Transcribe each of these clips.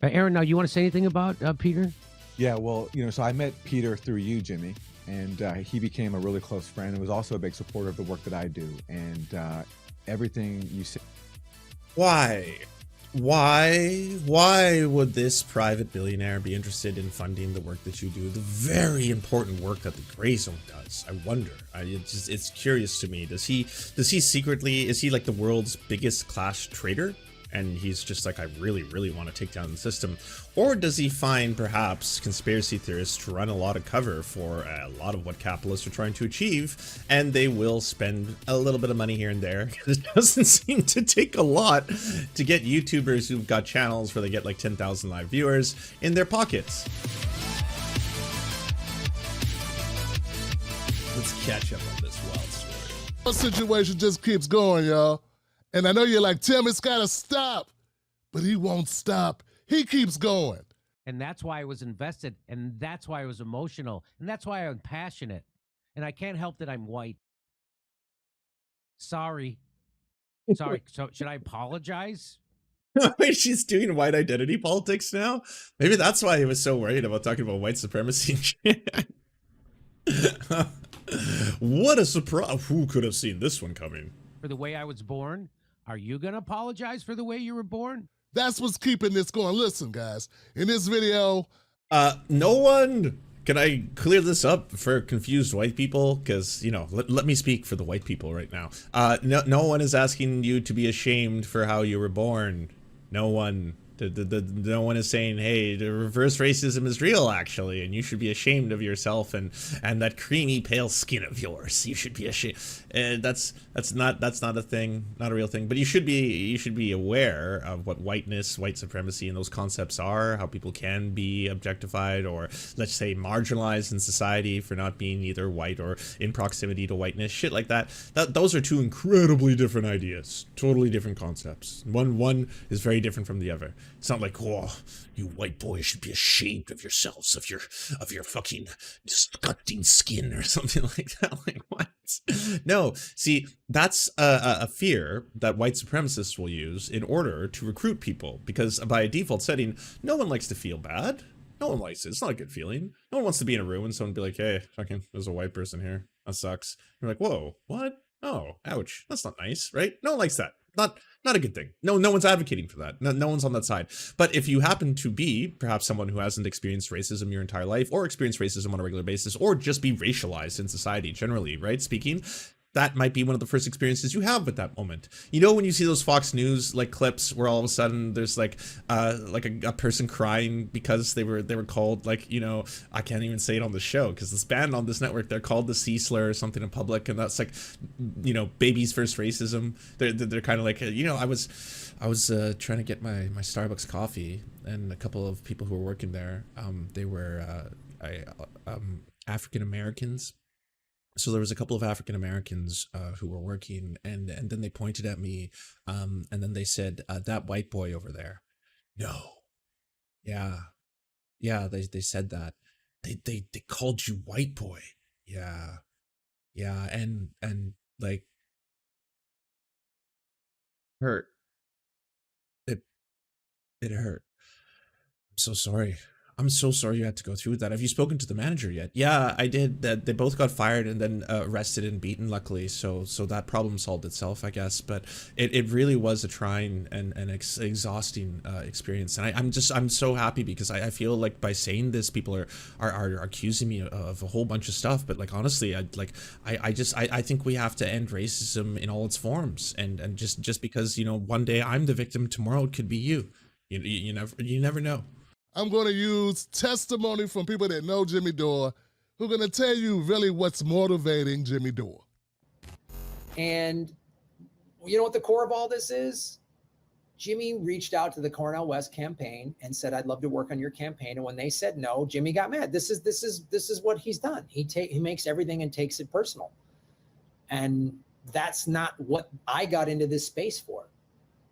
Aaron, now you want to say anything about Peter? Yeah, well, so I met Peter through you, Jimmy, and he became a really close friend and was also a big supporter of the work that I do. And everything you say. Why would this private billionaire be interested in funding the work that you do, the very important work that the Gray Zone does? I wonder. It's curious to me. Does he secretly, is he like the world's biggest class trader? And he's just like, I really, really want to take down the system. Or does he find perhaps conspiracy theorists to run a lot of cover for a lot of what capitalists are trying to achieve, and they will spend a little bit of money here and there? It doesn't seem to take a lot to get YouTubers who've got channels where they get like 10,000 live viewers in their pockets. Let's catch up on this wild story. The situation just keeps going, y'all. And I know you're like, Tim, it's gotta stop. But he won't stop. He keeps going. And that's why I was invested, and that's why I was emotional, and that's why I'm passionate. And I can't help that I'm white. Sorry. So should I apologize? She's doing white identity politics now? Maybe that's why he was so worried about talking about white supremacy. What a surprise. Who could have seen this one coming? For the way I was born? Are you going to apologize for the way you were born? That's what's keeping this going. Listen, guys, in this video... No one... Can I clear this up for confused white people? Because, let me speak for the white people right now. No one is asking you to be ashamed for how you were born. No one... No one is saying, hey, the reverse racism is real, actually, and you should be ashamed of yourself and that creamy pale skin of yours. You should be ashamed. That's not a thing, not a real thing. But you should be aware of what whiteness, white supremacy, and those concepts are. How people can be objectified or, let's say, marginalized in society for not being either white or in proximity to whiteness. Shit like that. Those are two incredibly different ideas, totally different concepts. One is very different from the other. It's not like, oh, you white boys should be ashamed of yourselves, of your fucking disgusting skin or something like that. Like, what? No, see, that's a fear that white supremacists will use in order to recruit people, because by default setting, no one likes to feel bad. No one likes it. It's not a good feeling. No one wants to be in a room and someone be like, hey, fucking, there's a white person here. That sucks. You're like, whoa, what? Oh, ouch. That's not nice, right? No one likes that. Not a good thing. No one's advocating for that. No one's on that side. But if you happen to be perhaps someone who hasn't experienced racism your entire life, or experienced racism on a regular basis, or just be racialized in society generally, right? Speaking, that might be one of the first experiences you have at that moment. When you see those Fox News like clips where all of a sudden there's like a person crying because they were called, like, I can't even say it on the show because it's banned on this network. They're called the C slur or something in public, and that's like, baby's first racism. They're kind of like, I was trying to get my Starbucks coffee, and a couple of people who were working there, they were African Americans. So there was a couple of African Americans who were working, and then they pointed at me, and then they said, that white boy over there. No. Yeah, they said that. They called you white boy. Yeah, and like, hurt. It hurt. I'm so sorry. I'm so sorry you had to go through that. Have you spoken to the manager yet? Yeah, I did. They both got fired and then arrested and beaten, luckily. So that problem solved itself, I guess. But it really was a trying and exhausting experience. And I'm so happy because I feel like by saying this, people are accusing me of a whole bunch of stuff. But like, honestly, I think we have to end racism in all its forms. And just because, one day I'm the victim, tomorrow it could be you. You never know. I'm going to use testimony from people that know Jimmy Dore, who are going to tell you really what's motivating Jimmy Dore. And you know what the core of all this is? Jimmy reached out to the Cornell West campaign and said, I'd love to work on your campaign. And when they said no, Jimmy got mad. This is what he's done. He makes everything and takes it personal. And that's not what I got into this space for.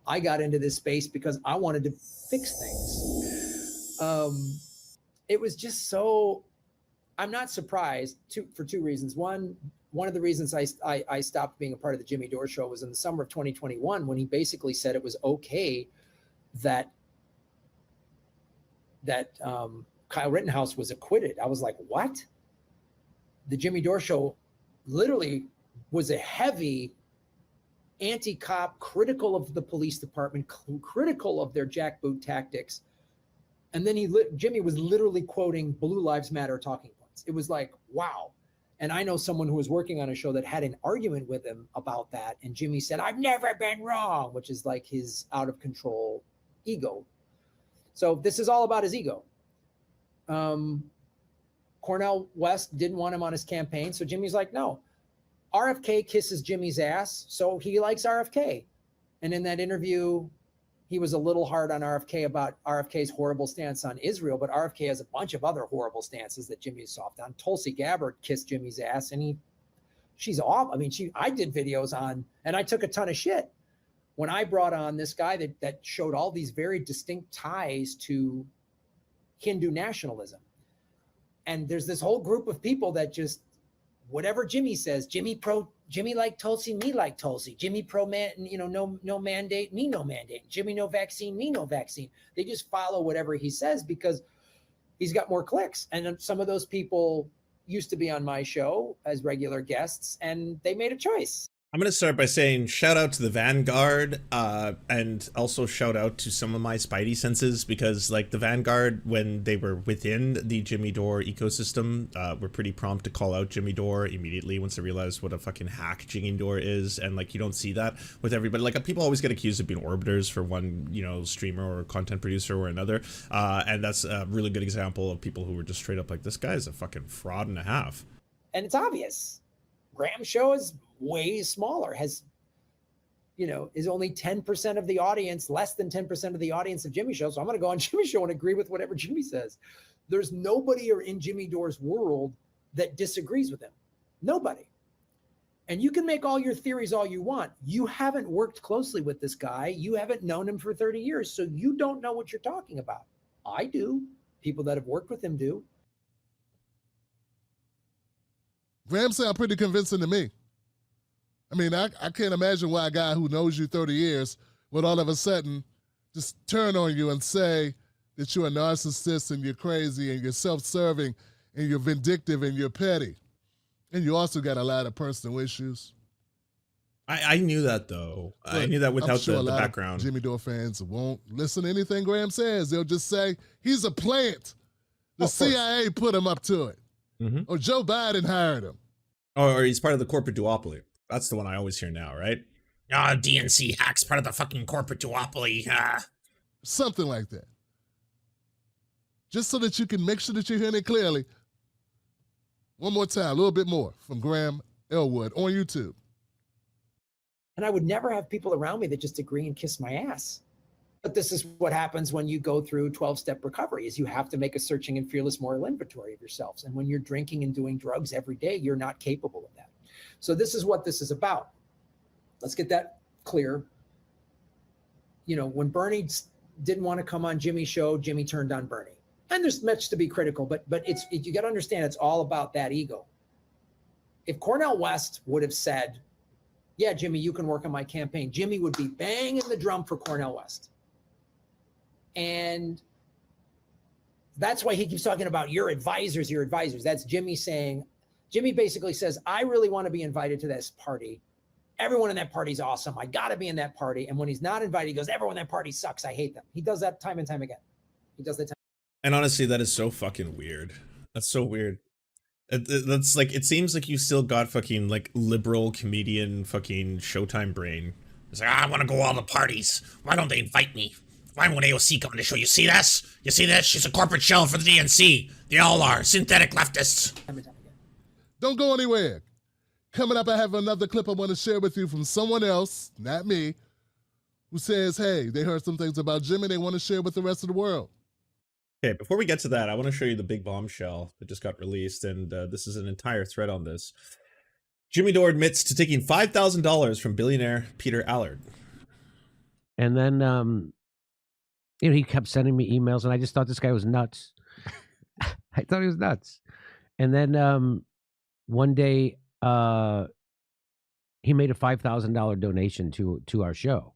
I got into this space because I wanted to fix things. It was just so, I'm not surprised for two reasons. One of the reasons I stopped being a part of the Jimmy Dore show was in the summer of 2021, when he basically said it was okay that Kyle Rittenhouse was acquitted. I was like, what? The Jimmy Dore show literally was a heavy anti-cop, critical of the police department, critical of their jackboot tactics. And then Jimmy was literally quoting Blue Lives Matter talking points. It was like, wow. And I know someone who was working on a show that had an argument with him about that. And Jimmy said, I've never been wrong, which is like his out of control ego. So this is all about his ego. Cornell West didn't want him on his campaign. So Jimmy's like, no, RFK kisses Jimmy's ass. So he likes RFK. And in that interview, he was a little hard on RFK about RFK's horrible stance on Israel, but RFK has a bunch of other horrible stances that Jimmy is soft on. Tulsi Gabbard kissed Jimmy's ass, and she's off. I mean, I did videos on, and I took a ton of shit when I brought on this guy that showed all these very distinct ties to Hindu nationalism. And there's this whole group of people that just, whatever Jimmy says, Jimmy like Tulsi, me like Tulsi. Jimmy pro man, no mandate, me no mandate. Jimmy no vaccine, me no vaccine. They just follow whatever he says because he's got more clicks. And some of those people used to be on my show as regular guests, and they made a choice. I'm going to start by saying shout out to the Vanguard, and also shout out to some of my spidey senses, because like the Vanguard, when they were within the Jimmy Dore ecosystem, were pretty prompt to call out Jimmy Dore immediately once they realized what a fucking hack Jimmy Dore is. And like, you don't see that with everybody. Like, people always get accused of being orbiters for one, streamer or content producer or another. And that's a really good example of people who were just straight up like, this guy's a fucking fraud and a half. And it's obvious. Graham's show is way smaller, is only 10% of the audience, less than 10% of the audience of Jimmy's show. So I'm going to go on Jimmy's show and agree with whatever Jimmy says. There's nobody in Jimmy Dore's world that disagrees with him. Nobody. And you can make all your theories all you want. You haven't worked closely with this guy. You haven't known him for 30 years. So you don't know what you're talking about. I do. People that have worked with him do. Graham sound pretty convincing to me. I mean, I can't imagine why a guy who knows you 30 years would all of a sudden just turn on you and say that you're a narcissist and you're crazy and you're self-serving and you're vindictive and you're petty. And you also got a lot of personal issues. I knew that, though. But I knew that without the background. Jimmy Dore fans won't listen to anything Graham says. They'll just say, he's a plant. The CIA put him up to it. Mm-hmm. Or Joe Biden hired him. Or he's part of the corporate duopoly. That's the one I always hear now, right? DNC hacks part of the fucking corporate duopoly. Something like that. Just so that you can make sure that you're hearing it clearly. One more time, a little bit more from Graham Elwood on YouTube. And I would never have people around me that just agree and kiss my ass. But this is what happens when you go through 12-step recovery, is you have to make a searching and fearless moral inventory of yourselves. And when you're drinking and doing drugs every day, you're not capable of that. So this is what this is about. Let's get that clear. When Bernie didn't want to come on Jimmy's show, Jimmy turned on Bernie. And there's much to be critical, but you got to understand it's all about that ego. If Cornell West would have said, yeah, Jimmy, you can work on my campaign, Jimmy would be banging the drum for Cornell West. And that's why he keeps talking about your advisors. That's Jimmy saying, Jimmy basically says, I really want to be invited to this party. Everyone in that party's awesome. I got to be in that party. And when he's not invited, he goes, everyone in that party sucks. I hate them. He does that time and time again. And honestly, that is so fucking weird. That's so weird. That's like, it seems like you still got fucking like liberal comedian fucking Showtime brain. It's like, I want to go all the parties. Why don't they invite me? Why won't AOC come on the show? You see this? You see this? She's a corporate shell for the DNC. They all are synthetic leftists. Don't go anywhere. Coming up, I have another clip I want to share with you from someone else, not me, who says, hey, they heard some things about Jimmy they want to share with the rest of the world. Okay, before we get to that, I want to show you the big bombshell that just got released, and this is an entire thread on this. Jimmy Dore admits to taking $5,000 from billionaire Peter Allard. And then, he kept sending me emails, and I just thought this guy was nuts. I thought he was nuts. And then one day, he made a $5,000 donation to our show.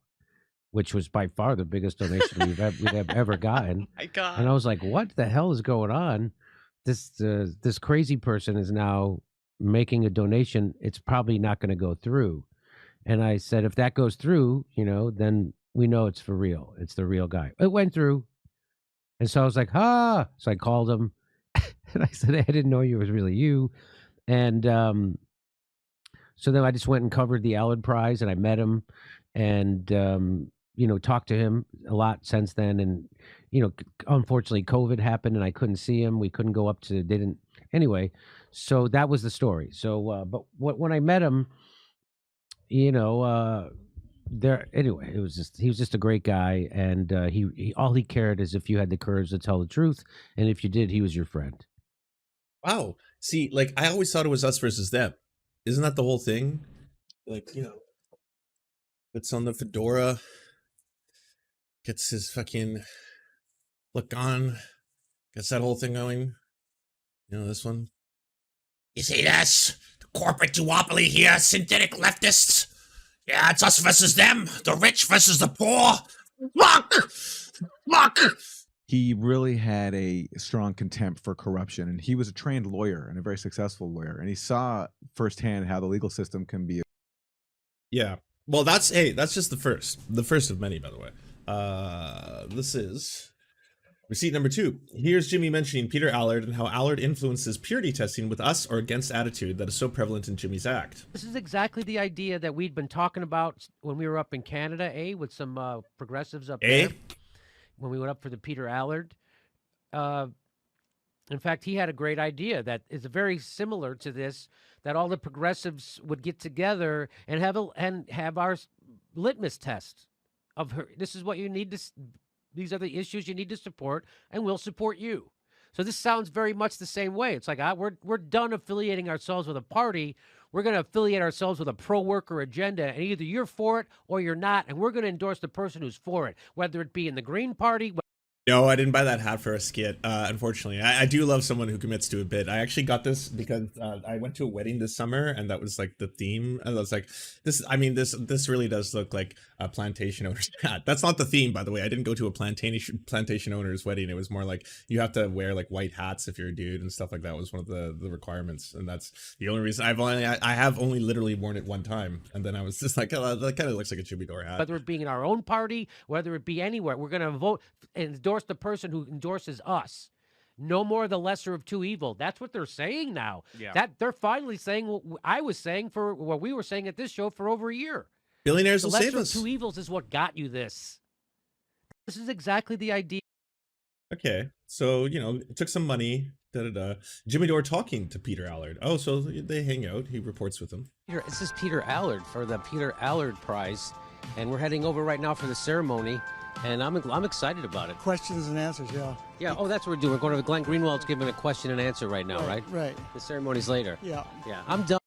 which was by far the biggest donation we'd have ever gotten. My God. And I was like, what the hell is going on? This crazy person is now making a donation. It's probably not going to go through. And I said, if that goes through, then we know it's for real. It's the real guy. It went through. And so I was like, so I called him and I said, I didn't know it was really you. And so then I just went and covered the Allard Prize, and I met him and, talked to him a lot since then. And, unfortunately COVID happened and I couldn't see him. We couldn't go up to, anyway. So that was the story. So, but when I met him, anyway, he was just a great guy. And he all he cared is if you had the courage to tell the truth. And if you did, he was your friend. Wow. See, like, I always thought it was us versus them. Isn't that the whole thing? Like, puts on the fedora, gets his fucking look on, gets that whole thing going. This one. You see this? The corporate duopoly here, synthetic leftists. Yeah, it's us versus them. The rich versus the poor. Look! He really had a strong contempt for corruption, and he was a trained lawyer and a very successful lawyer, and he saw firsthand how the legal system can be. Yeah. Well, that's just the first of many, by the way. This is receipt number 2. Here's Jimmy mentioning Peter Allard and how Allard influences purity testing with us or against attitude that is so prevalent in Jimmy's act. This is exactly the idea that we'd been talking about when we were up in Canada, with some progressives up there. When we went up for the Peter Allard. In fact, he had a great idea that is very similar to this, that all the progressives would get together and have our litmus test of her. This is what you need to, these are the issues you need to support, and we'll support you. So this sounds very much the same way. It's like, we're done affiliating ourselves with a party. We're going to affiliate ourselves with a pro-worker agenda, and either you're for it or you're not, and we're going to endorse the person who's for it, whether it be in the Green Party. No, I didn't buy that hat for a skit, unfortunately. I do love someone who commits to a bit. I actually got this because I went to a wedding this summer, and that was like the theme. And I was like, this really does look like a plantation owner's hat. That's not the theme, by the way. I didn't go to a plantation owner's wedding. It was more like you have to wear like white hats if you're a dude and stuff like that was one of the requirements. And that's the only reason I have only literally worn it one time. And then I was just like, oh, that kind of looks like a Jimmy Dore hat. Whether it be in our own party, whether it be anywhere, we're going to vote and endorse the person who endorses us. No more the lesser of two evil. That's what they're saying now. Yeah. That they're finally saying what I was saying for what we were saying at this show for over a year. Billionaires will save us. The lesser of two evils is what got you this. This is exactly the idea. Okay, so it took some money. Jimmy Dore talking to Peter Allard. Oh, so they hang out. He reports with him. This is Peter Allard for the Peter Allard Prize, and we're heading over right now for the ceremony. And I'm excited about it. Questions and answers, yeah. Yeah, oh, that's what we're doing. We're going to Glenn Greenwald's giving a question and answer right now, right? Right. The ceremony's later. Yeah. Yeah, I'm done.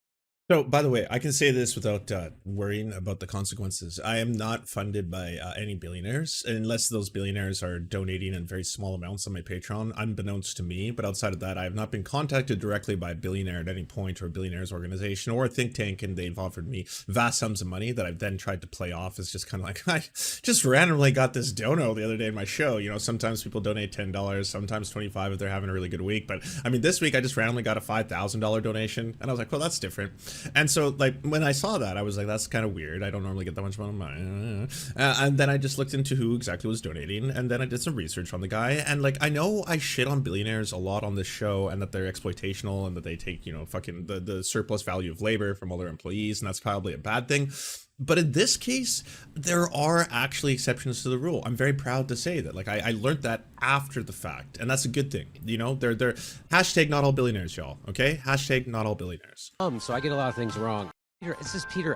So, by the way, I can say this without worrying about the consequences. I am not funded by any billionaires, unless those billionaires are donating in very small amounts on my Patreon, unbeknownst to me. But outside of that, I have not been contacted directly by a billionaire at any point, or a billionaire's organization, or a think tank, and they've offered me vast sums of money that I've then tried to play off as just kind of like, I just randomly got this dono the other day in my show. Sometimes people donate $10, sometimes $25 if they're having a really good week. But I mean, this week I just randomly got a $5,000 donation, and I was like, well, that's different. And so, like, when I saw that, I was like, that's kind of weird. I don't normally get that much money. And then I just looked into who exactly was donating, and then I did some research on the guy. And, like, I know I shit on billionaires a lot on this show, and that they're exploitational, and that they take, fucking the surplus value of labor from all their employees, and that's probably a bad thing. But in this case, there are actually exceptions to the rule. I'm very proud to say that. Like, I learned that after the fact, and that's a good thing. They're hashtag not all billionaires, y'all. Okay, hashtag not all billionaires. So I get a lot of things wrong. This is Peter.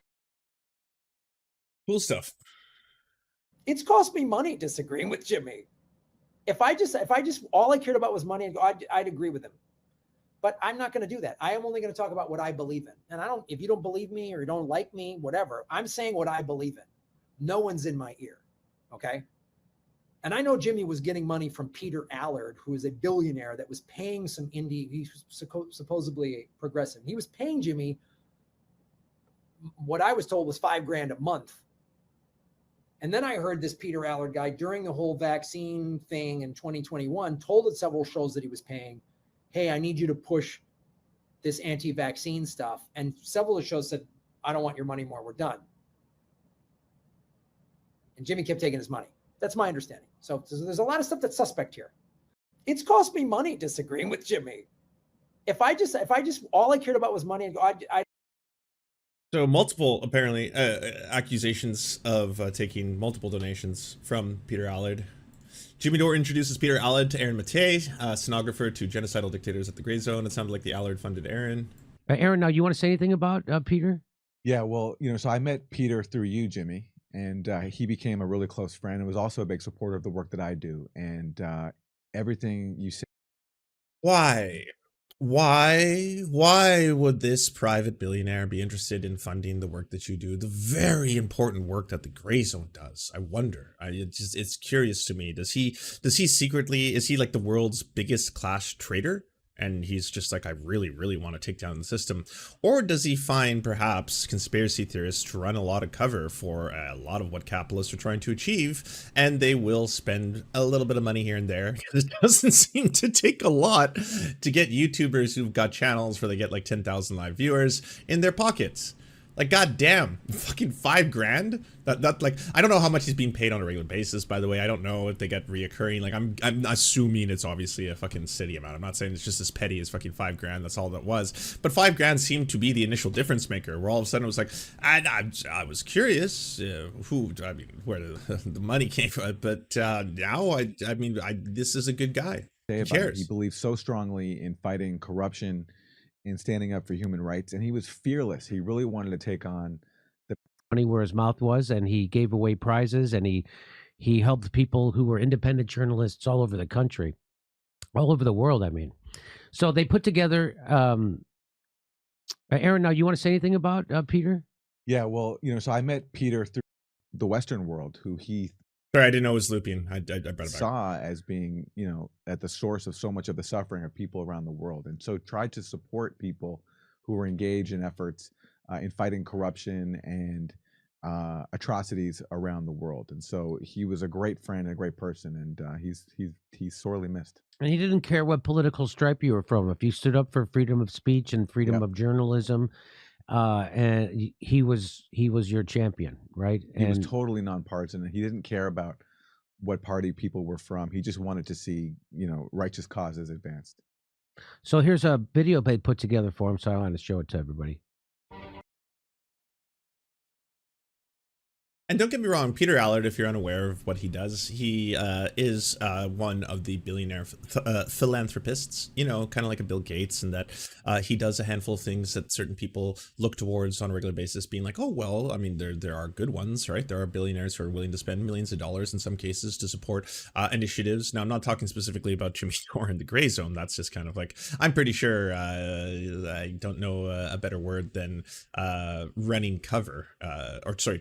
Cool stuff. It's cost me money disagreeing with Jimmy. If I just all I cared about was money, I'd agree with him. But I'm not going to do that. I am only going to talk about what I believe in. And if you don't believe me or you don't like me, whatever, I'm saying what I believe in. No one's in my ear. Okay. And I know Jimmy was getting money from Peter Allard, who is a billionaire that was paying some indie, he's supposedly a progressive. He was paying Jimmy, what I was told was $5,000 a month And then I heard this Peter Allard guy during the whole vaccine thing in 2021 told at several shows that he was paying, hey, I need you to push this anti-vaccine stuff. And several of the shows said, I don't want your money more. We're done. And Jimmy kept taking his money. That's my understanding. So there's a lot of stuff that's suspect here. It's cost me money disagreeing with Jimmy. If I just all I cared about was money, So multiple, apparently, accusations of taking multiple donations from Peter Allard. Jimmy Dore introduces Peter Allard to Aaron Matei, stenographer to genocidal dictators at the Gray Zone. It sounded like the Allard funded Aaron. Aaron, now you want to say anything about Peter? Yeah, well, so I met Peter through you, Jimmy, and he became a really close friend and was also a big supporter of the work that I do. And everything you say. Why would this private billionaire be interested in funding the work that you do, the very important work that the Gray Zone does? I wonder. It's curious to me. Does he secretly, is he like the world's biggest class traitor? And he's just like, I really, really want to take down the system. Or does he find perhaps conspiracy theorists to run a lot of cover for a lot of what capitalists are trying to achieve, and they will spend a little bit of money here and there? It doesn't seem to take a lot to get YouTubers who've got channels where they get like 10,000 live viewers in their pockets. Like, goddamn, fucking $5,000. That like, I don't know how much he's being paid on a regular basis, by the way. I don't know if they get reoccurring. Like, I'm assuming it's obviously a fucking city amount. I'm not saying it's just as petty as fucking $5,000. That's all that was. But $5,000 seemed to be the initial difference maker, where all of a sudden it was like, I was curious where the money came from. But now, this is a good guy. He cares. He believes so strongly in fighting corruption and standing up for human rights, and he was fearless. He really wanted to take on the money where his mouth was, and he gave away prizes, and he helped people who were independent journalists all over the country, all over the world. I mean, so they put together. Aaron, now you want to say anything about Peter? Yeah, well, so I met Peter through the Western world, who he Sorry, I didn't know it was looping. I brought it back. Saw as being, at the source of so much of the suffering of people around the world, and so tried to support people who were engaged in efforts in fighting corruption and atrocities around the world. And so he was a great friend and a great person, and he's sorely missed. And he didn't care what political stripe you were from. If you stood up for freedom of speech and freedom of journalism, and he was your champion, right? He was totally nonpartisan, and he didn't care about what party people were from. He just wanted to see, righteous causes advanced. So here's a video they put together for him, so I want to show it to everybody. And don't get me wrong, Peter Allard, if you're unaware of what he does, he is one of the billionaire philanthropists, kind of like a Bill Gates, and that he does a handful of things that certain people look towards on a regular basis, being like, oh, well, I mean, there are good ones, right? There are billionaires who are willing to spend millions of dollars in some cases to support initiatives. Now, I'm not talking specifically about Jimmy Dore and the Gray Zone. That's just kind of like, I'm pretty sure, I don't know a better word than running cover,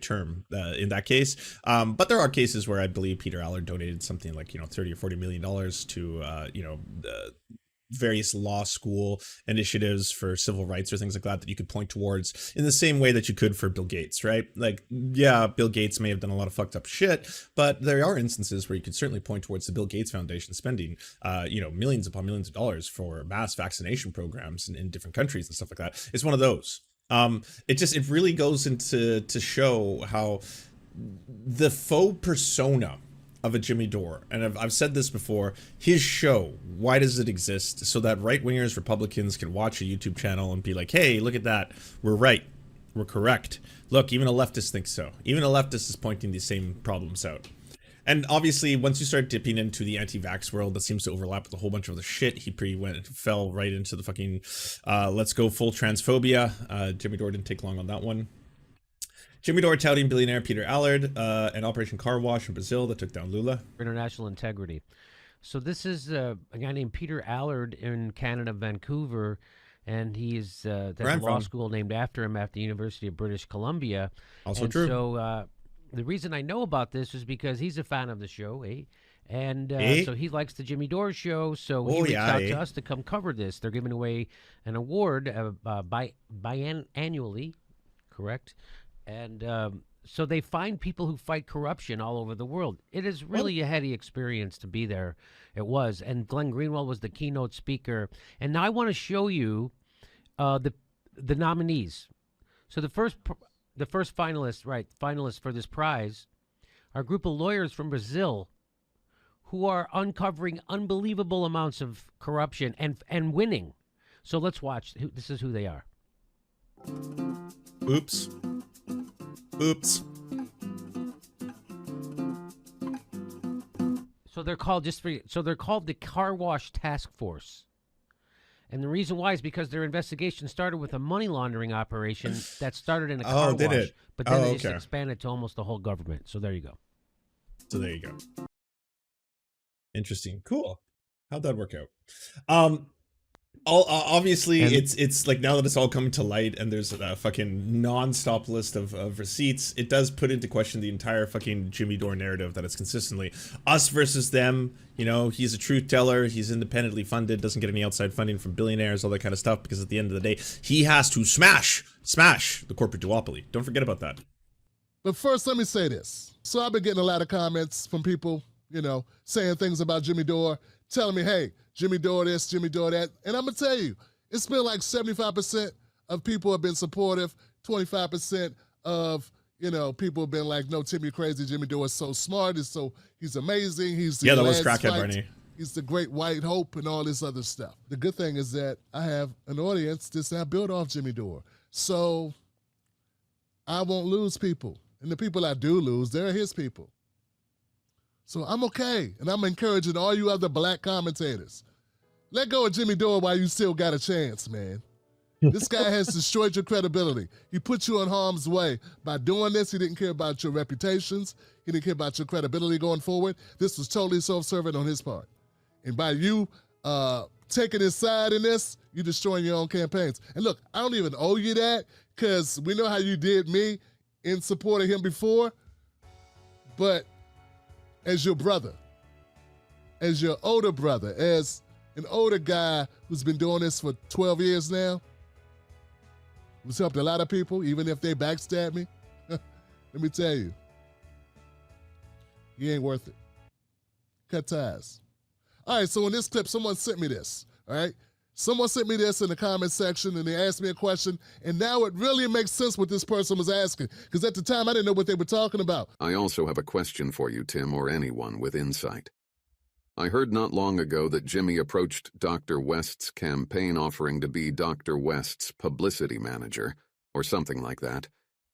term, in that case. But there are cases where I believe Peter Allard donated something like, $30 or $40 million to, various law school initiatives for civil rights or things like that you could point towards in the same way that you could for Bill Gates, right? Like, yeah, Bill Gates may have done a lot of fucked up shit, but there are instances where you could certainly point towards the Bill Gates Foundation spending, millions upon millions of dollars for mass vaccination programs in different countries and stuff like that. It's one of those. It really goes into to show how the faux persona of a Jimmy Dore, and I've said this before, his show, why does it exist? So that right-wingers, Republicans can watch a YouTube channel and be like, hey, look at that, we're right, we're correct. Look, even a leftist thinks so. Even a leftist is pointing these same problems out. And obviously, once you start dipping into the anti-vax world, that seems to overlap with a whole bunch of the shit. He fell right into the fucking let's go full transphobia. Jimmy Dore didn't take long on that one. Jimmy Dore touting billionaire Peter Allard and Operation Car Wash in Brazil that took down Lula. International integrity. So this is a guy named Peter Allard in Canada, Vancouver, and there's a law school named after him at the University of British Columbia. Also true. So the reason I know about this is because he's a fan of the show, and so he likes the Jimmy Dore show, so he reached out to us to come cover this. They're giving away an award annually, correct? And So they find people who fight corruption all over the world. It is really a heady experience to be there. It was. And Glenn Greenwald was the keynote speaker. And now I want to show you the nominees. So the first finalists for this prize are a group of lawyers from Brazil who are uncovering unbelievable amounts of corruption and winning. So let's watch. This is who they are. Oops. Oops. So they're called the Car Wash Task Force. And the reason why is because their investigation started with a money laundering operation that started in a car did wash. it? But then they okay. just expanded to almost the whole government. So there you go. So there you go. Interesting. Cool. How'd that work out? Obviously, it's like now that it's all coming to light and there's a fucking non-stop list of receipts, it does put into question the entire fucking Jimmy Dore narrative that it's consistently us versus them. You know, he's a truth teller. He's independently funded, doesn't get any outside funding from billionaires, all that kind of stuff, because at the end of the day, he has to smash the corporate duopoly. Don't forget about that. But first, let me say this. So I've been getting a lot of comments from people, saying things about Jimmy Dore, telling me, hey, Jimmy Dore this, Jimmy Dore that. And I'm going to tell you, it's been like 75% of people have been supportive, 25% of, people have been like, no, Tim, you're crazy. Jimmy Dore is so smart. He's amazing. He's the that was crackhead Barney. He's the great white hope and all this other stuff. The good thing is that I have an audience that's now built off Jimmy Dore. So I won't lose people. And the people I do lose, they're his people. So I'm okay. And I'm encouraging all you other black commentators. Let go of Jimmy Dore while you still got a chance, man. This guy has destroyed your credibility. He put you in harm's way. By doing this, he didn't care about your reputations. He didn't care about your credibility going forward. This was totally self-serving on his part. And by you taking his side in this, you're destroying your own campaigns. And look, I don't even owe you that because we know how you did me in support of him before. But as your brother, as your older brother, as an older guy who's been doing this for 12 years now, who's helped a lot of people, even if they backstab me, let me tell you, he ain't worth it. Cut ties. All right, so in this clip, someone sent me this, all right? Someone sent me this in the comment section, and they asked me a question, and now it really makes sense what this person was asking, because at the time, I didn't know what they were talking about. I also have a question for you, Tim, or anyone with insight. I heard not long ago that Jimmy approached Dr. West's campaign offering to be Dr. West's publicity manager, or something like that,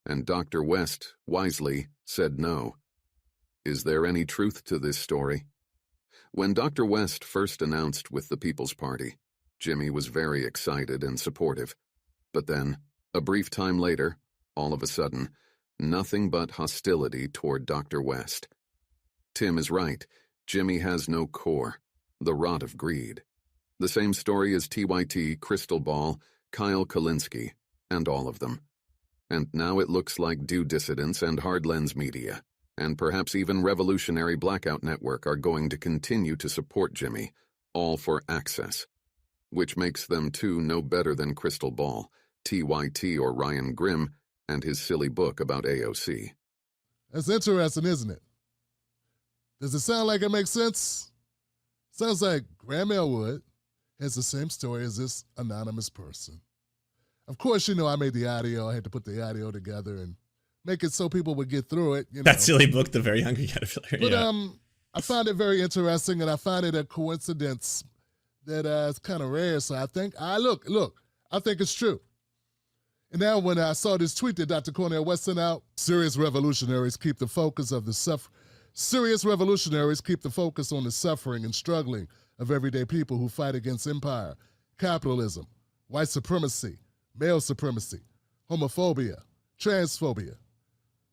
and Dr. West, wisely, said no. Is there any truth to this story? When Dr. West first announced with the People's Party, Jimmy was very excited and supportive. But then, a brief time later, all of a sudden, nothing but hostility toward Dr. West. Tim is right. Jimmy has no core, the rot of greed. The same story as TYT, Crystal Ball, Kyle Kulinski, and all of them. And now it looks like Daou dissidents and Hard Lens Media, and perhaps even Revolutionary Blackout Network are going to continue to support Jimmy, all for access. Which makes them two no better than Crystal Ball, TYT or Ryan Grimm, and his silly book about AOC. That's interesting, isn't it? Does it sound like it makes sense? Sounds like Graham Elwood has the same story as this anonymous person. Of course, I made the audio. I had to put the audio together and make it so people would get through it. That silly book, The Very Hungry Caterpillar. But yeah. I find it very interesting, and I find it a coincidence that is kind of rare. So I think, I think it's true. And now when I saw this tweet that Dr. Cornell West sent out, serious revolutionaries keep the focus on the suffering and struggling of everyday people who fight against empire, capitalism, white supremacy, male supremacy, homophobia, transphobia.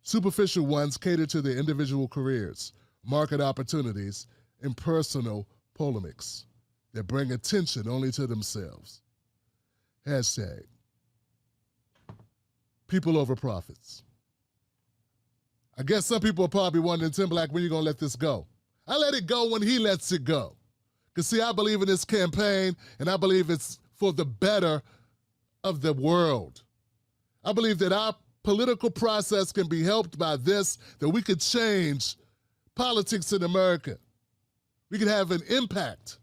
Superficial ones cater to their individual careers, market opportunities, and personal polemics that bring attention only to themselves. Hashtag people over profits. I guess some people are probably wondering, Tim Black, when are you going to let this go? I let it go when he lets it go. Because, see, I believe in this campaign, and I believe it's for the better of the world. I believe that our political process can be helped by this, that we could change politics in America. We could have an impact.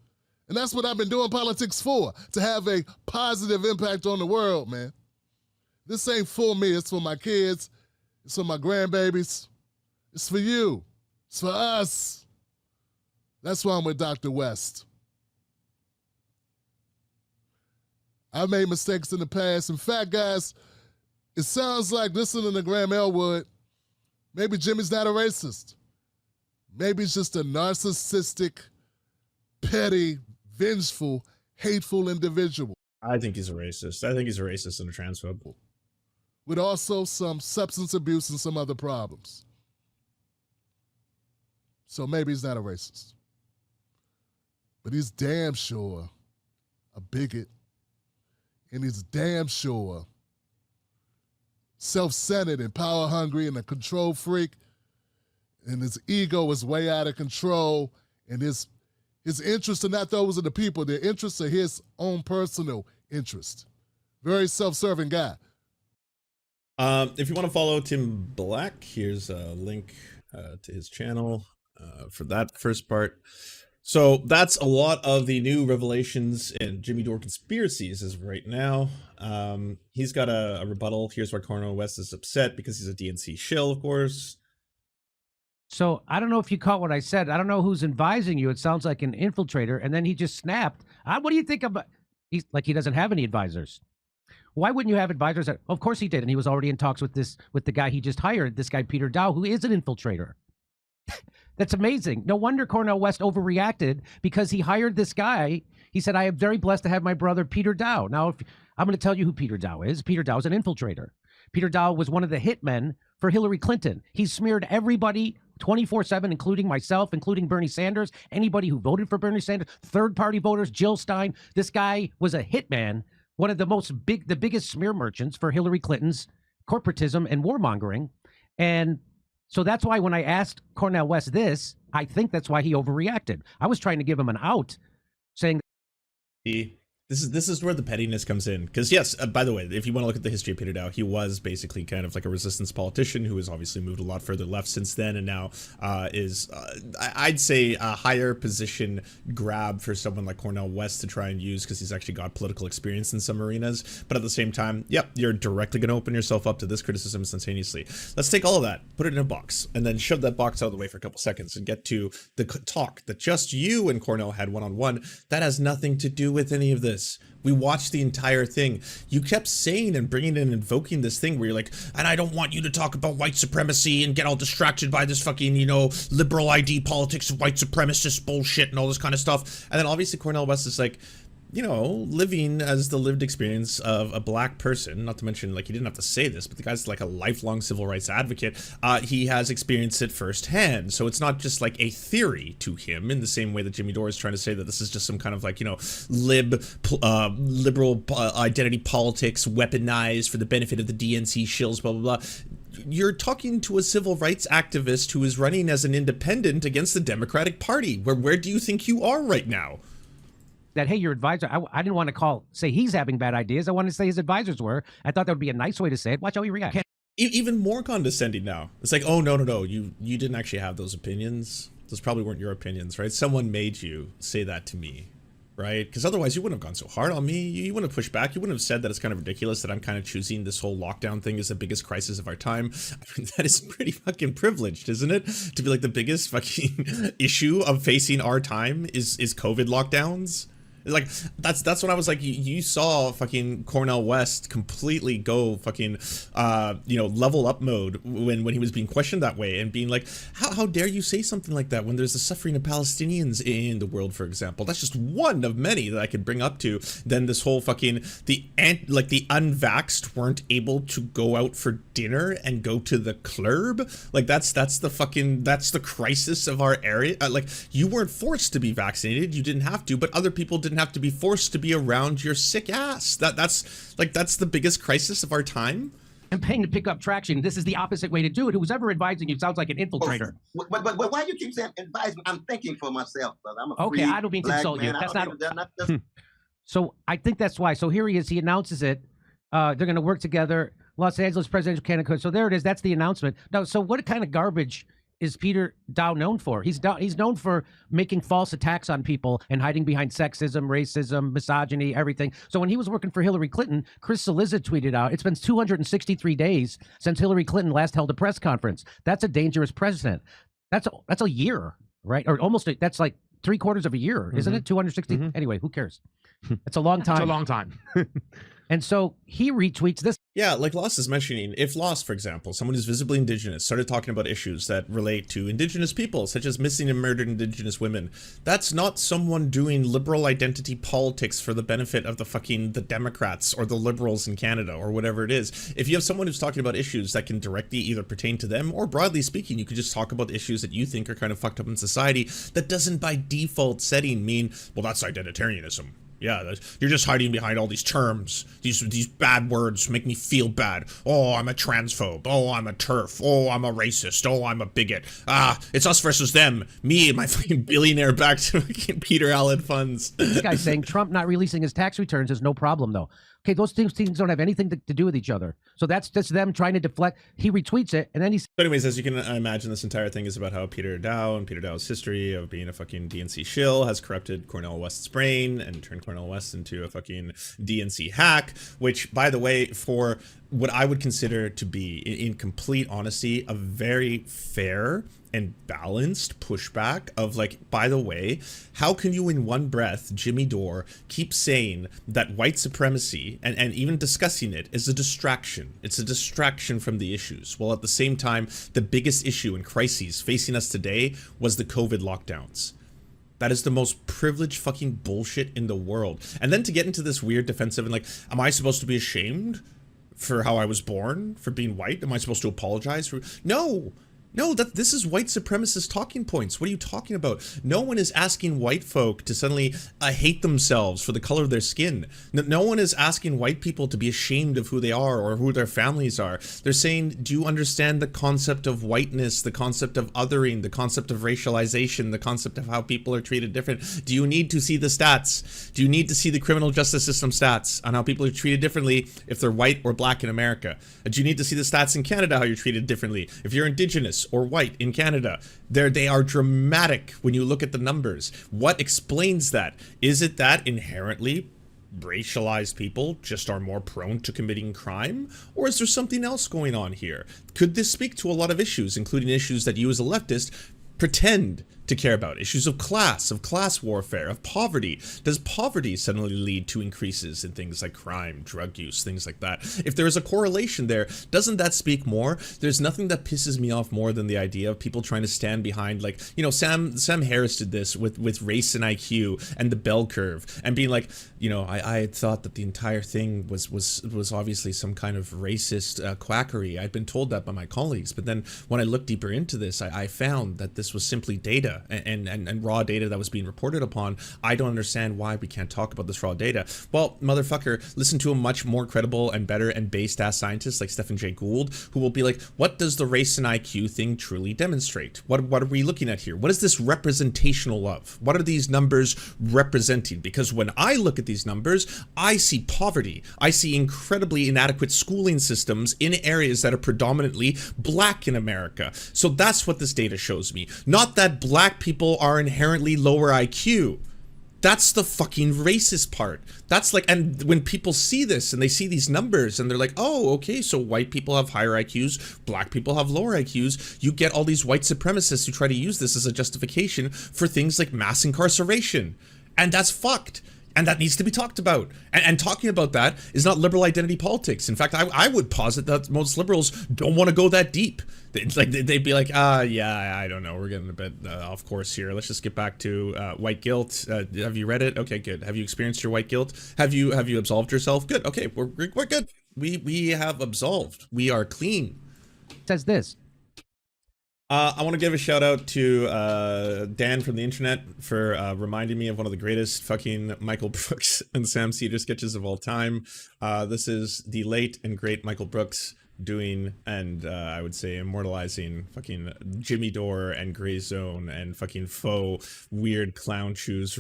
And that's what I've been doing politics for, to have a positive impact on the world, man. This ain't for me, it's for my kids, it's for my grandbabies, it's for you, it's for us. That's why I'm with Dr. West. I've made mistakes in the past. In fact, guys, it sounds like, listening to Graham Elwood, maybe Jimmy's not a racist. Maybe he's just a narcissistic, petty, vengeful, hateful individual. I think he's a racist. I think he's a racist and a transphobe. With also some substance abuse and some other problems. So maybe he's not a racist. But he's damn sure a bigot. And he's damn sure self-centered and power-hungry and a control freak. And his ego is way out of control. And his interests are not those of the people. Their interests are his own personal interest. Very self-serving guy. If you want to follow Tim Black, here's a link to his channel for that first part. So that's a lot of the new revelations and Jimmy Dore conspiracies as of right now. He's got a rebuttal. Here's why Cornell West is upset, because he's a DNC shill, of course. So I don't know if you caught what I said. I don't know who's advising you. It sounds like an infiltrator. And then he just snapped. What do you think about? He's like, he doesn't have any advisors. Why wouldn't you have advisors? Of course he did. And he was already in talks with the guy he just hired, this guy, Peter Daou, who is an infiltrator. That's amazing. No wonder Cornell West overreacted, because he hired this guy. He said, I am very blessed to have my brother, Peter Daou. Now, I'm going to tell you who Peter Daou is. Peter Daou is an infiltrator. Peter Daou was one of the hitmen for Hillary Clinton. He smeared everybody 24/7, including myself, including Bernie Sanders, anybody who voted for Bernie Sanders, third-party voters, Jill Stein. This guy was a hitman, one of the biggest smear merchants for Hillary Clinton's corporatism and warmongering. And so that's why when I asked Cornell West this, I think that's why he overreacted. I was trying to give him an out, saying This is where the pettiness comes in. Because yes, by the way, if you want to look at the history of Peter Daou, he was basically kind of like a resistance politician who has obviously moved a lot further left since then, and now is, I'd say, a higher position grab for someone like Cornell West to try and use, because he's actually got political experience in some arenas. But at the same time, yep, you're directly going to open yourself up to this criticism instantaneously. Let's take all of that, put it in a box, and then shove that box out of the way for a couple seconds and get to the talk that just you and Cornell had one-on-one. That has nothing to do with any of this. We watched the entire thing. You kept saying and bringing in and invoking this thing where you're like, and I don't want you to talk about white supremacy and get all distracted by this fucking, you know, liberal ID politics of white supremacist bullshit and all this kind of stuff. And then obviously Cornell West is like, you know, living as the lived experience of a black person, not to mention, like, he didn't have to say this, but the guy's like a lifelong civil rights advocate. He has experienced it firsthand. So it's not just like a theory to him in the same way that Jimmy Dore is trying to say that this is just some kind of like, you know, liberal identity politics weaponized for the benefit of the DNC shills, blah, blah, blah. You're talking to a civil rights activist who is running as an independent against the Democratic Party. Where do you think you are right now? that, hey, your advisor, I didn't want to say he's having bad ideas. I wanted to say his advisors were. I thought that would be a nice way to say it. Watch how he reacts. Even more condescending now. It's like, oh, no, you didn't actually have those opinions. Those probably weren't your opinions, right? Someone made you say that to me, right? Because otherwise you wouldn't have gone so hard on me. You wouldn't have pushed back. You wouldn't have said that it's kind of ridiculous that I'm kind of choosing this whole lockdown thing as the biggest crisis of our time. I mean, that is pretty fucking privileged, isn't it? To be like the biggest fucking issue of facing our time is COVID lockdowns. Like, that's when I was like, you saw fucking Cornell West completely go fucking, level up mode when he was being questioned that way and being like, how dare you say something like that when there's the suffering of Palestinians in the world, for example. That's just one of many that I could bring up to. Then this whole fucking, the unvaxxed weren't able to go out for dinner and go to the club. Like, that's the crisis of our area. Like, you weren't forced to be vaccinated. You didn't have to, but other people didn't have to be forced to be around your sick ass. That's the biggest crisis of our time. Campaign to pick up traction. This is the opposite way to do it. Who's ever advising you sounds like an infiltrator. But why you keep saying advising? I'm thinking for myself, brother. I'm a okay, I don't mean to insult you. That's not. So I think that's why. So here he is. He announces it. They're going to work together Los Angeles presidential candidate. So there it is. That's the announcement. Now, so what kind of garbage is Peter Daou known for? He's known for making false attacks on people and hiding behind sexism, racism, misogyny, everything. So when he was working for Hillary Clinton, Chris Cillizza tweeted out, it's been 263 days since Hillary Clinton last held a press conference. That's a dangerous precedent. That's a year, right? Or almost, that's like 3/4 of a year, isn't it? 260. Anyway, who cares? It's a long time. It's a long time. And so he retweets this. Yeah, like Lost is mentioning, if Lost, for example, someone who's visibly indigenous, started talking about issues that relate to indigenous people, such as missing and murdered indigenous women, that's not someone doing liberal identity politics for the benefit of the Democrats or the liberals in Canada or whatever it is. If you have someone who's talking about issues that can directly either pertain to them, or broadly speaking, you could just talk about issues that you think are kind of fucked up in society, that doesn't by default setting mean, well, that's identitarianism. Yeah, you're just hiding behind all these terms. These bad words make me feel bad. Oh, I'm a transphobe. Oh, I'm a TERF. Oh, I'm a racist. Oh, I'm a bigot. It's us versus them. Me and my fucking billionaire back to fucking Peter Allen funds. This guy's saying Trump not releasing his tax returns is no problem, though. Okay, those things don't have anything to do with each other. So that's just them trying to deflect. He retweets it, and then he's... But anyways, as you can imagine, this entire thing is about how Peter Daou and Peter Daou's history of being a fucking DNC shill has corrupted Cornell West's brain and turned Cornell West into a fucking DNC hack, which, by the way, for what I would consider to be, in complete honesty, a very fair and balanced pushback of like, by the way, how can you in one breath, Jimmy Dore, keep saying that white supremacy and even discussing it is a distraction? It's a distraction from the issues. While at the same time, the biggest issue and crises facing us today was the COVID lockdowns. That is the most privileged fucking bullshit in the world. And then to get into this weird defensive and like, am I supposed to be ashamed for how I was born, for being white? Am I supposed to apologize for? No, this is white supremacist talking points. What are you talking about? No one is asking white folk to suddenly hate themselves for the color of their skin. No one is asking white people to be ashamed of who they are or who their families are. They're saying, do you understand the concept of whiteness, the concept of othering, the concept of racialization, the concept of how people are treated different? Do you need to see the stats? Do you need to see the criminal justice system stats on how people are treated differently if they're white or black in America? Do you need to see the stats in Canada, how you're treated differently? If you're indigenous or white in Canada, they are dramatic when you look at the numbers. What explains that? Is it that inherently racialized people just are more prone to committing crime? Or is there something else going on here? Could this speak to a lot of issues, including issues that you as a leftist pretend to care about? Issues of class warfare, of poverty. Does poverty suddenly lead to increases in things like crime, drug use, things like that? If there is a correlation there, doesn't that speak more? There's nothing that pisses me off more than the idea of people trying to stand behind, like, you know, Sam Harris did this with race and IQ and the bell curve, and being like, you know, I had thought that the entire thing was obviously some kind of racist quackery. I'd been told that by my colleagues, but then when I looked deeper into this, I found that this was simply data and raw data that was being reported upon. I don't understand why we can't talk about this raw data. Well, motherfucker, listen to a much more credible and better and based ass scientist like Stephen Jay Gould, who will be like, what does the race and IQ thing truly demonstrate? What are we looking at here? What is this representational of? What are these numbers representing? Because when I look at these numbers, I see poverty. I see incredibly inadequate schooling systems in areas that are predominantly black in America. So that's what this data shows me. Not that black people are inherently lower IQ. That's the fucking racist part. That's like, and when people see this and they see these numbers and they're like, oh, okay, so white people have higher IQs, black people have lower IQs, you get all these white supremacists who try to use this as a justification for things like mass incarceration. And that's fucked. And that needs to be talked about. And talking about that is not liberal identity politics. In fact, I would posit that most liberals don't want to go that deep. It's like they'd be like, yeah, I don't know, we're getting a bit off course here. Let's just get back to white guilt. Have you read it? Okay, good. Have you experienced your white guilt? Have you absolved yourself? Good. Okay, we're good. We have absolved. We are clean. It says this. I want to give a shout out to Dan from the internet for reminding me of one of the greatest fucking Michael Brooks and Sam Cedar sketches of all time. This is the late and great Michael Brooks doing and I would say immortalizing fucking Jimmy Dore and Gray Zone and fucking faux weird clown shoes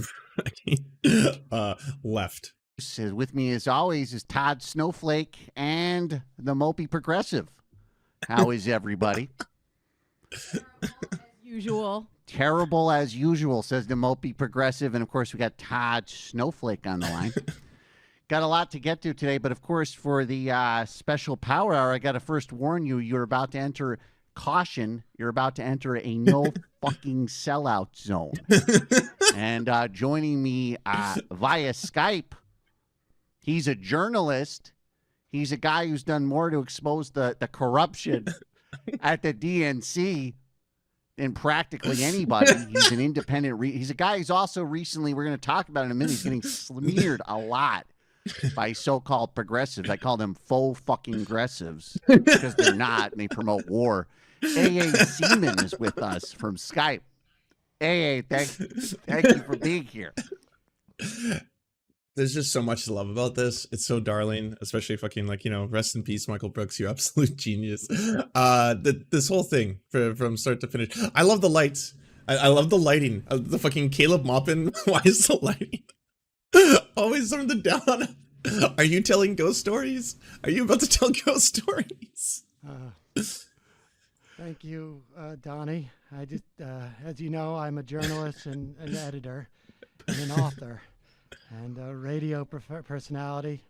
left. With me, as always, is Todd Snowflake and the Mopey Progressive. How is everybody? Usual. Terrible as usual, says the Mopey Progressive. And, of course, we got Todd Snowflake on the line. Got a lot to get to today, but, of course, for the special power hour, I got to first warn you, you're about to enter caution. You're about to enter a no fucking sellout zone. And joining me via Skype, he's a journalist. He's a guy who's done more to expose the corruption at the DNC than practically anybody. He's an independent. He's a guy who's also recently, we're going to talk about in a minute, he's getting smeared a lot by so-called progressives. I call them faux fucking aggressives because they're not, and they promote war. A.A. Seaman is with us from Skype. A.A., thank you for being here. There's just so much to love about this. It's so darling, especially fucking rest in peace, Michael Brooks, you absolute genius. This whole thing from start to finish. I love the lights. I love the lighting. The fucking Caleb Maupin. Why is the lighting always something down? Are you telling ghost stories? Are you about to tell ghost stories? Thank you, Donnie. I just, as you know, I'm a journalist and an editor and an author. And a radio personality,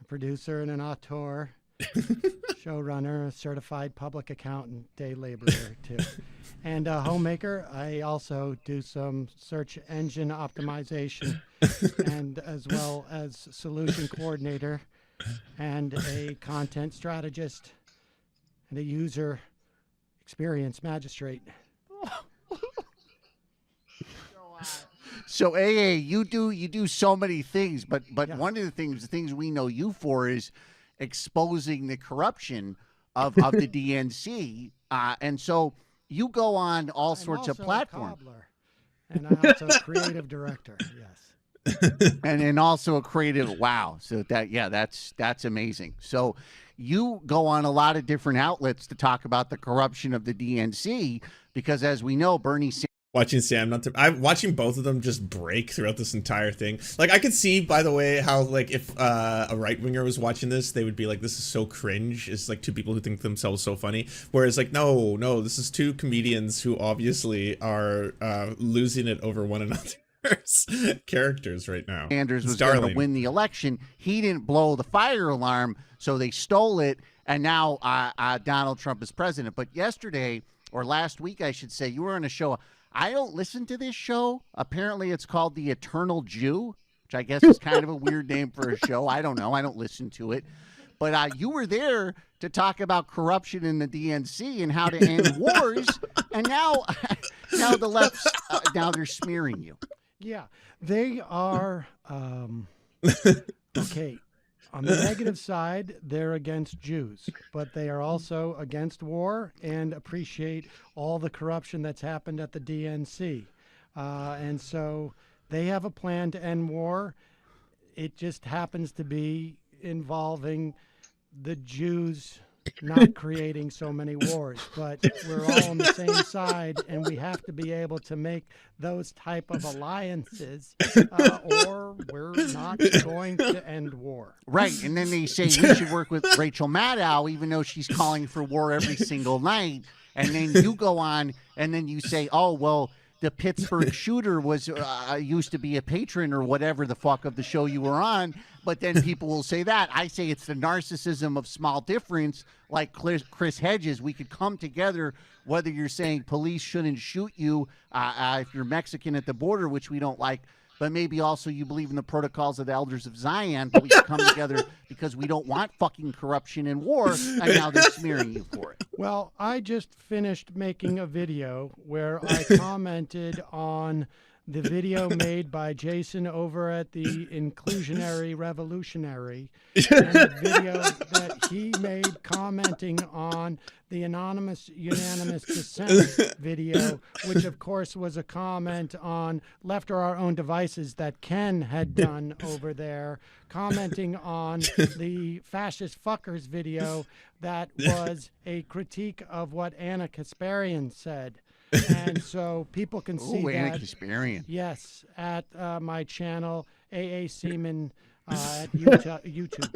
a producer and an auteur, showrunner, a certified public accountant, day laborer too. And a homemaker. I also do some search engine optimization and as well as solution coordinator and a content strategist and a user experience magistrate. So AA, you do so many things, but Yeah. one of the things we know you for is exposing the corruption of the DNC, and so you go on all sorts of platforms. And I'm also a creative director. Yes. and also a creative. Wow. So that's amazing. So you go on a lot of different outlets to talk about the corruption of the DNC because, as we know, Bernie Sanders. Watching Sam, I'm watching both of them just break throughout this entire thing. Like, I could see, by the way, how, like, if a right-winger was watching this, they would be like, this is so cringe. It's like two people who think themselves so funny. Whereas, like, no, this is two comedians who obviously are losing it over one another's characters right now. Sanders was going to win the election. He didn't blow the fire alarm, so they stole it, and now Donald Trump is president. But yesterday, or last week, I should say, you were on a show. I don't listen to this show. Apparently, it's called The Eternal Jew, which I guess is kind of a weird name for a show. I don't know. I don't listen to it. But you were there to talk about corruption in the DNC and how to end wars. And now the left, now they're smearing you. Yeah, they are. Okay. On the negative side, they're against Jews, but they are also against war and appreciate all the corruption that's happened at the DNC. And so they have a plan to end war. It just happens to be involving the Jews not creating so many wars, but we're all on the same side, and we have to be able to make those type of alliances, or we're not going to end war. Right, and then they say we should work with Rachel Maddow, even though she's calling for war every single night, and then you go on, and then you say, oh, well, the Pittsburgh shooter was used to be a patron or whatever the fuck of the show you were on, but then people will say that. I say it's the narcissism of small difference, like Chris Hedges. We could come together, whether you're saying police shouldn't shoot you if you're Mexican at the border, which we don't like, but maybe also you believe in the protocols of the elders of Zion, but we can come together because we don't want fucking corruption and war, and now they're smearing you for it. Well, I just finished making a video where I commented on the video made by Jason over at the Inclusionary Revolutionary, and the video that he made commenting on the anonymous unanimous dissent video, which of course was a comment on left or our own devices that Ken had done over there, commenting on the fascist fuckers video that was a critique of what Anna Kasparian said. And so people can see Anna that. Kasparian. Yes, at my channel, AA Seaman at YouTube.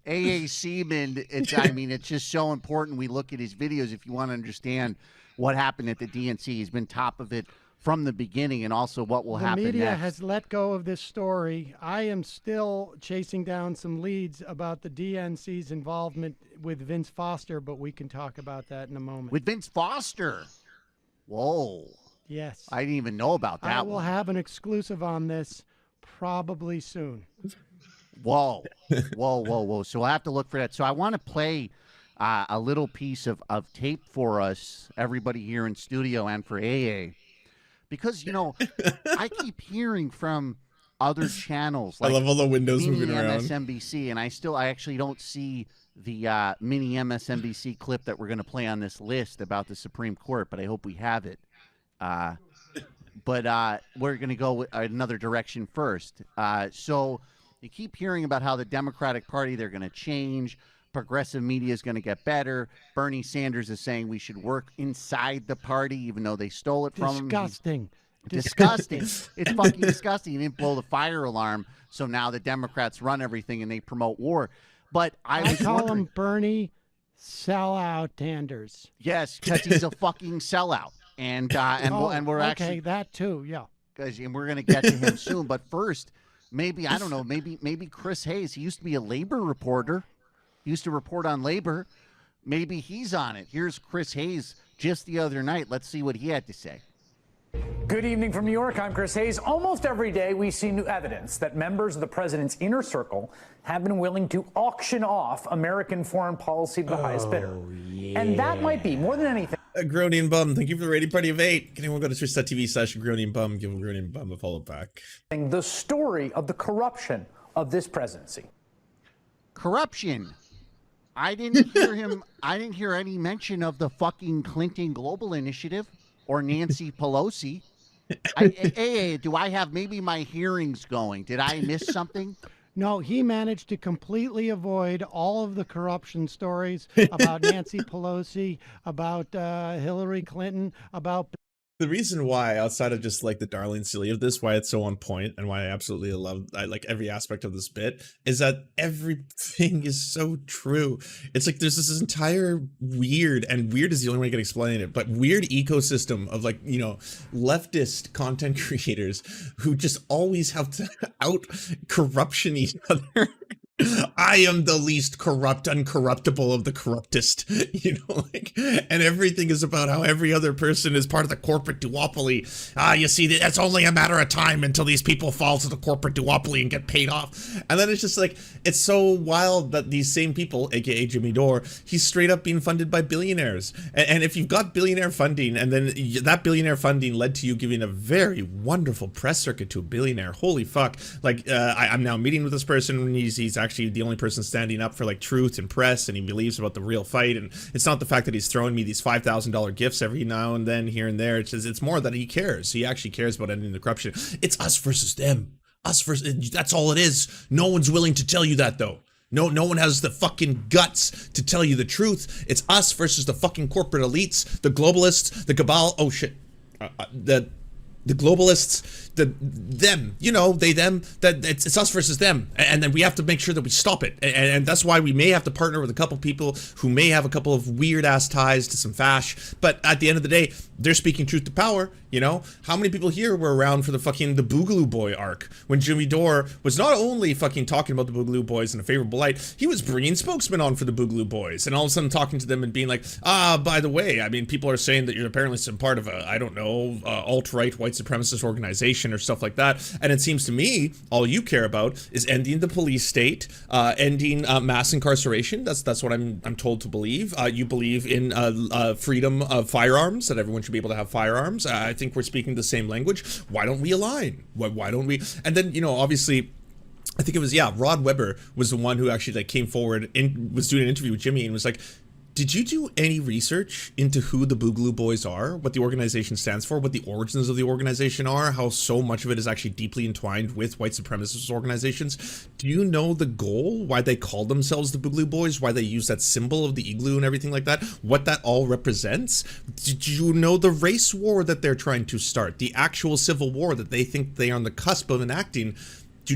AA Seaman, it's just so important we look at his videos if you want to understand what happened at the DNC. He's been top of it from the beginning, and also what will happen next. The media has let go of this story. I am still chasing down some leads about the DNC's involvement with Vince Foster, but we can talk about that in a moment. With Vince Foster? Whoa. Yes. I didn't even know about that. I will have an exclusive on this probably soon. Whoa. Whoa. So I have to look for that. So I want to play a little piece of tape for us, everybody here in studio and for AA. Because, I keep hearing from other channels. Like I love all the windows moving around. MSNBC, and I actually don't see the mini MSNBC clip that we're going to play on this list about the Supreme Court, but I hope we have it. But we're going to go with another direction first. So you keep hearing about how the Democratic Party, they're going to change. Progressive media is going to get better. Bernie Sanders is saying we should work inside the party, even though they stole it from him. Disgusting. It's fucking disgusting. He didn't blow the fire alarm, so now the Democrats run everything and they promote war. But I call him Bernie Sellout Sanders. Yes, because he's a fucking sellout, and we're okay, actually that too, yeah. And we're going to get to him soon. But first, maybe I don't know. Maybe Chris Hayes. He used to be a labor reporter. He used to report on labor. Maybe he's on it. Here's Chris Hayes just the other night. Let's see what he had to say. Good evening from New York. I'm Chris Hayes. Almost every day we see new evidence that members of the president's inner circle have been willing to auction off American foreign policy to the highest bidder. Yeah. And that might be, more than anything, Grody and Bum, thank you for the rating party of 8. Can anyone go to twitch.tv/Grody and Bum? Give Grody and Bum a follow back. the story of the corruption of this presidency. Corruption. I didn't hear any mention of the fucking Clinton Global Initiative or Nancy Pelosi. Do I have maybe my hearings going? Did I miss something? No, he managed to completely avoid all of the corruption stories about Nancy Pelosi, about Hillary Clinton, about... The reason why, outside of just like the darling silly of this, why it's so on point and why I absolutely love like every aspect of this bit, is that everything is so true. It's like there's this entire weird is the only way I can explain it, but weird ecosystem of like, leftist content creators who just always have to out corruption each other. I am the least corrupt, uncorruptible of the corruptest, and everything is about how every other person is part of the corporate duopoly. You see, that's only a matter of time until these people fall to the corporate duopoly and get paid off. And then it's just like, it's so wild that these same people, aka Jimmy Dore, he's straight up being funded by billionaires. And if you've got billionaire funding, and then that billionaire funding led to you giving a very wonderful press circuit to a billionaire, holy fuck. Like, I'm now meeting with this person, he's actually the only person standing up for like truth and press, and he believes about the real fight. And it's not the fact that he's throwing me these $5,000 gifts every now and then here and there. It's more that he cares. He actually cares about ending the corruption. It's us versus them. Us versus, that's all it is. No one's willing to tell you that though. No one has the fucking guts to tell you the truth. It's us versus the fucking corporate elites, the globalists, the cabal. Oh shit. The globalists, them, they, them, that it's us versus them. And then we have to make sure that we stop it. And that's why we may have to partner with a couple people who may have a couple of weird ass ties to some fash. But at the end of the day, they're speaking truth to power. How many people here were around for the Boogaloo Boy arc when Jimmy Dore was not only fucking talking about the Boogaloo Boys in a favorable light, he was bringing spokesmen on for the Boogaloo Boys and all of a sudden talking to them and being like, by the way, I mean, people are saying that you're apparently some part of a, I don't know, alt-right white supremacist organization or stuff like that. And it seems to me, all you care about is ending the police state, ending mass incarceration. That's what I'm told to believe. You believe in freedom of firearms, that everyone should be able to have firearms. I think we're speaking the same language. Why don't we align? Why don't we? And then, obviously, I think it was, Rod Weber was the one who actually came forward and was doing an interview with Jimmy and was like, did you do any research into who the Boogaloo Boys are, what the organization stands for, what the origins of the organization are, how so much of it is actually deeply entwined with white supremacist organizations? Do you know the goal, why they call themselves the Boogaloo Boys, why they use that symbol of the igloo and everything like that, what that all represents? Did you know the race war that they're trying to start, the actual civil war that they think they are on the cusp of enacting?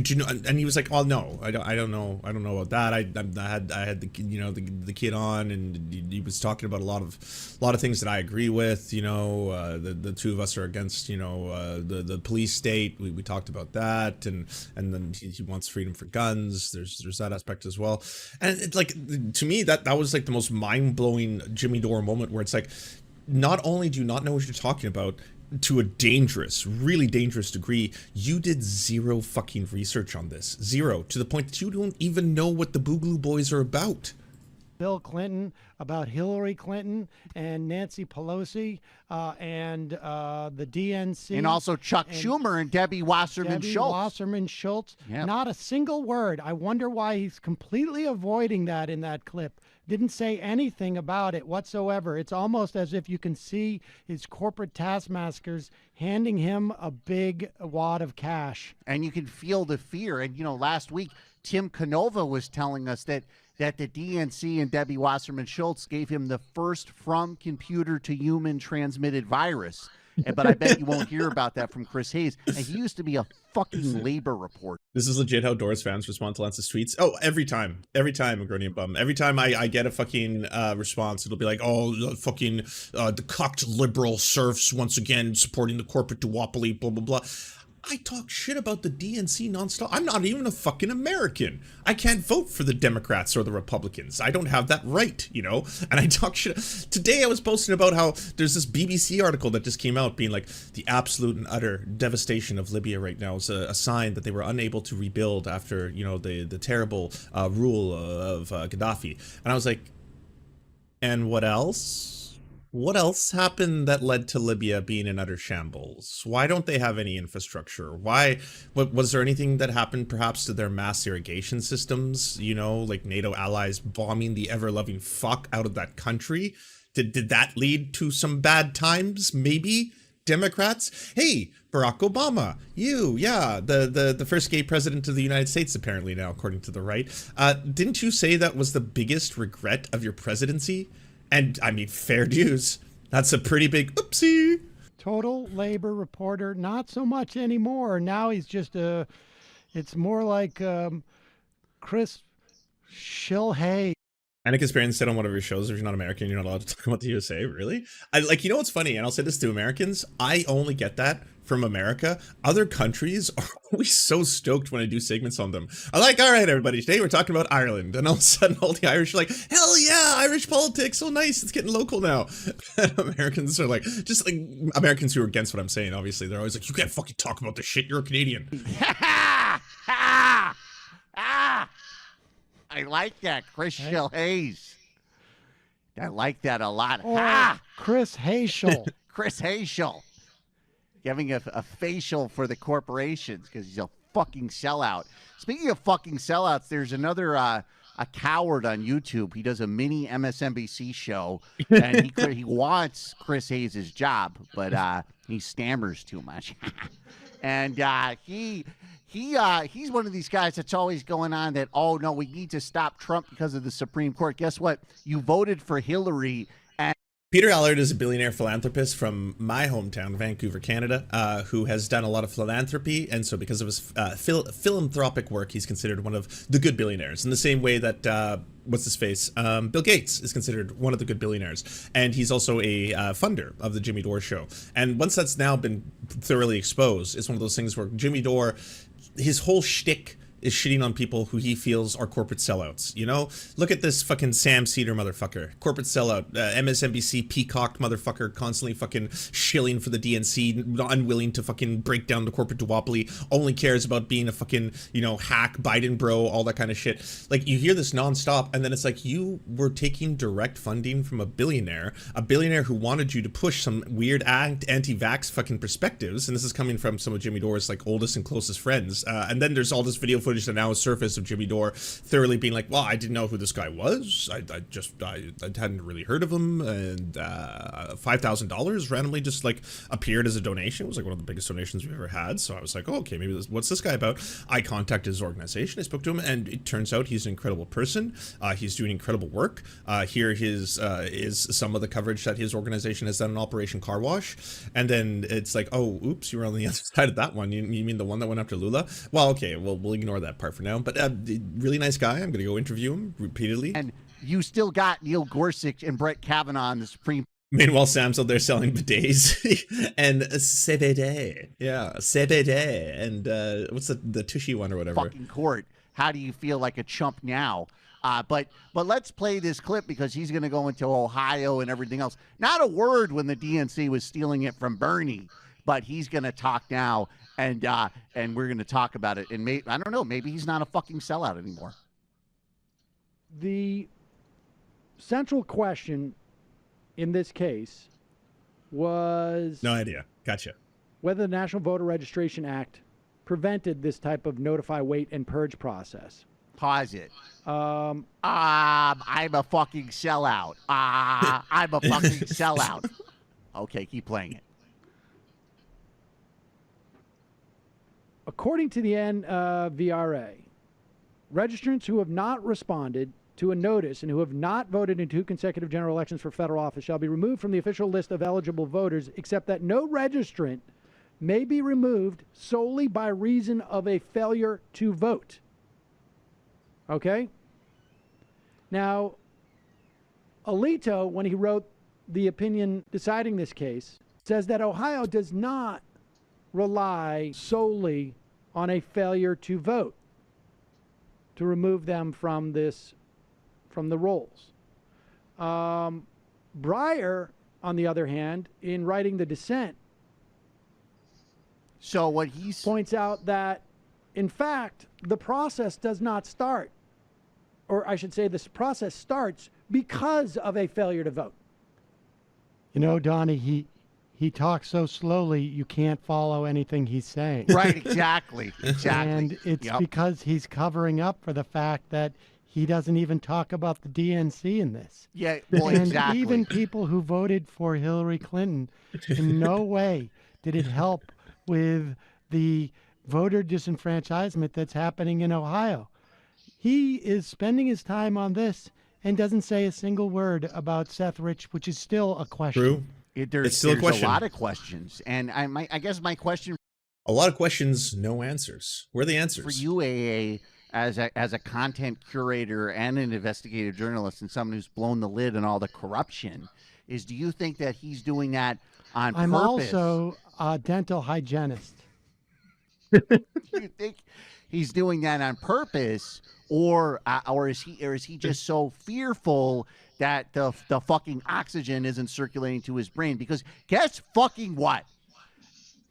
do you know? And he was like, "Oh no, I don't know about that. I had the the kid on, and he was talking about a lot of things that I agree with. The two of us are against the police state. We talked about that, and then he wants freedom for guns. There's that aspect as well. And it's like, to me, that was like the most mind blowing Jimmy Dore moment, where it's like, not only do you not know what you're talking about, to a really dangerous degree, you did zero fucking research on this. Zero. To the point that you don't even know what the Boogaloo Boys are about. Bill Clinton, about Hillary Clinton and Nancy Pelosi, and the DNC. And also Chuck Schumer and Debbie Wasserman Schultz. Yep. Not a single word. I wonder why he's completely avoiding that in that clip. Didn't say anything about it whatsoever. It's almost as if you can see his corporate taskmasters handing him a big wad of cash. And you can feel the fear. And, last week, Tim Canova was telling us that the DNC and Debbie Wasserman Schultz gave him the first from computer to human transmitted virus. But I bet you won't hear about that from Chris Hayes. And he used to be a fucking labor reporter. This is legit how Dore's fans respond to Lance's tweets. Oh, every time, Agronian Bum. Every time I get a fucking response, it'll be like, oh, fucking the cucked liberal serfs once again supporting the corporate duopoly, blah, blah, blah. I talk shit about the DNC nonstop. I'm not even a fucking American. I can't vote for the Democrats or the Republicans. I don't have that right, and I talk shit. Today I was posting about how there's this BBC article that just came out being like, the absolute and utter devastation of Libya right now is a sign that they were unable to rebuild after, the terrible rule of Gaddafi. And I was like, and what else? What else happened that led to Libya being in utter shambles? Why don't they have any infrastructure? Was there anything that happened perhaps to their mass irrigation systems? Like NATO allies bombing the ever-loving fuck out of that country? Did that lead to some bad times? Maybe? Democrats? Hey, Barack Obama, the first gay president of the United States, apparently now, according to the right. Didn't you say that was the biggest regret of your presidency? And, I mean, fair dues. That's a pretty big oopsie. Total labor reporter, not so much anymore. Now he's just it's more like Chris Shilhay. Anna Kasparian said on one of your shows, if you're not American, you're not allowed to talk about the USA. Really? What's funny? And I'll say this to Americans. I only get that from America. Other countries are always so stoked when I do segments on them. I'm like, all right, everybody, today we're talking about Ireland. And all of a sudden, all the Irish are like, hell yeah, Irish politics, so nice, it's getting local now. And Americans are like, just like Americans who are against what I'm saying, obviously, they're always like, you can't fucking talk about this shit, you're a Canadian. I like that, Chris Hayes. I like that a lot. Chris Hayshel. Chris Hayshel. Giving a facial for the corporations because he's a fucking sellout. Speaking of fucking sellouts, there's another a coward on YouTube. He does a mini MSNBC show, and he wants Chris Hayes' job, but he stammers too much. And he's one of these guys that's always going on that, oh, no, we need to stop Trump because of the Supreme Court. Guess what? You voted for Hillary. Peter Allard is a billionaire philanthropist from my hometown, Vancouver, Canada, who has done a lot of philanthropy. And so because of his philanthropic work, he's considered one of the good billionaires in the same way that, Bill Gates is considered one of the good billionaires. And he's also a funder of the Jimmy Dore show. And once that's now been thoroughly exposed, it's one of those things where Jimmy Dore, his whole shtick is shitting on people who he feels are corporate sellouts. Look at this fucking Sam Cedar motherfucker, corporate sellout, MSNBC peacocked motherfucker, constantly fucking shilling for the DNC, unwilling to fucking break down the corporate duopoly, only cares about being a fucking, hack Biden bro, all that kind of shit. Like, you hear this nonstop, and then it's like, you were taking direct funding from a billionaire who wanted you to push some weird anti-vax fucking perspectives, and this is coming from some of Jimmy Dore's like oldest and closest friends, and then there's all this video footage footage that now has surfaced of Jimmy Dore thoroughly being like, well, I didn't know who this guy was. I hadn't really heard of him, and $5,000 randomly just like appeared as a donation. It was like one of the biggest donations we've ever had. So I was like, oh, okay, maybe what's this guy about? I contacted his organization. I spoke to him, and it turns out he's an incredible person. He's doing incredible work. Here is some of the coverage that his organization has done in Operation Car Wash. And then it's like, oh, oops, you were on the other side of that one. You mean the one that went after Lula? Well, okay, we'll ignore that part for now. But really nice guy. I'm going to go interview him repeatedly. And you still got Neil Gorsuch and Brett Kavanaugh on the Supreme. Meanwhile, Sam's out there selling bidets and CBD. Yeah, CBD. And what's the Tushy one or whatever? Fucking court. How do you feel like a chump now? But let's play this clip because he's going to go into Ohio and everything else. Not a word when the DNC was stealing it from Bernie, but he's going to talk now, and we're going to talk about it. And I don't know, maybe he's not a fucking sellout anymore. The central question in this case was... No idea. Gotcha. Whether the National Voter Registration Act prevented this type of notify, wait, and purge process. Pause it. I'm a fucking sellout. I'm a fucking sellout. Okay, keep playing it. According to the NVRA, registrants who have not responded to a notice and who have not voted in 2 consecutive general elections for federal office shall be removed from the official list of eligible voters, except that no registrant may be removed solely by reason of a failure to vote. Okay? Now, Alito, when he wrote the opinion deciding this case, says that Ohio does not rely solely on a failure to vote to remove them from the rolls. Breyer, on the other hand, in writing the dissent, so what he points out that, in fact, the process does not start, or I should say this process starts because of a failure to vote. You know, Donnie, he talks so slowly you can't follow anything he's saying. Right, exactly. And it's because he's covering up for the fact that he doesn't even talk about the DNC in this. Yeah, well, and exactly. Even people who voted for Hillary Clinton, in no way did it help with the voter disenfranchisement that's happening in Ohio. He is spending his time on this and doesn't say a single word about Seth Rich, which is still a question. True. There's still a question. A lot of questions. And I guess my question... A lot of questions, no answers. Where are the answers? For you, AA, as a content curator and an investigative journalist and someone who's blown the lid on all the corruption, is do you think that he's doing that on purpose? I'm also a dental hygienist. Do you think he's doing that on purpose, or is he just so fearful that the fucking oxygen isn't circulating to his brain? Because guess fucking what?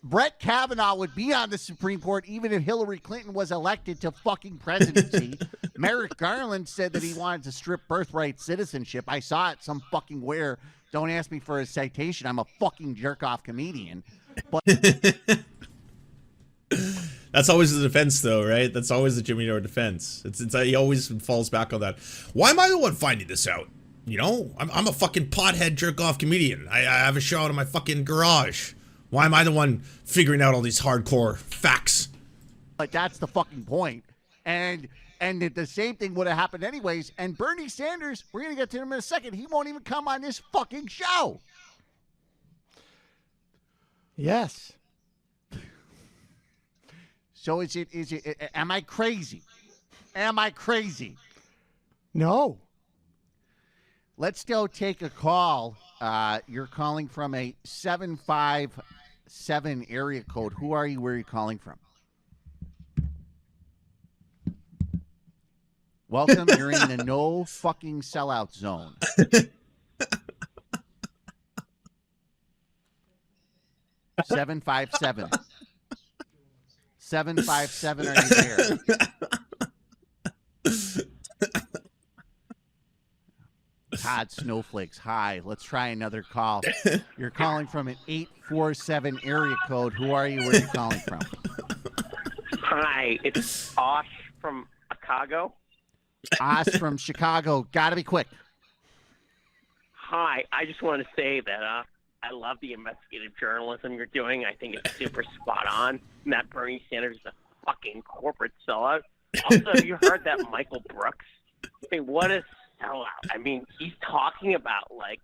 Brett Kavanaugh would be on the Supreme Court even if Hillary Clinton was elected to fucking presidency. Merrick Garland said that he wanted to strip birthright citizenship. I saw it some fucking where. Don't ask me for a citation. I'm a fucking jerk-off comedian. But that's always the defense, though, right? That's always the Jimmy Dore defense. It's he always falls back on that. Why am I the one finding this out? You know, I'm a fucking pothead jerk-off comedian. I have a show out in my fucking garage. Why am I the one figuring out all these hardcore facts? But that's the fucking point. And the same thing would have happened anyways. And Bernie Sanders, we're going to get to him in a second. He won't even come on this fucking show. Yes. So is it, am I crazy? Am I crazy? No. Let's go take a call. You're calling from a 757 area code. Who are you? Where are you calling from? Welcome. You're in the no fucking sellout zone. 757. 757, are you there? Todd Snowflakes, hi. Let's try another call. You're calling from an 847 area code. Who are you? Where are you calling from? Hi, it's Osh from Chicago. Oz from Chicago. Gotta be quick. Hi, I just want to say that I love the investigative journalism you're doing. I think it's super spot on. And that Bernie Sanders is a fucking corporate sellout. Also, have you heard that Michael Brooks? I mean, what a sellout. I mean, he's talking about, like,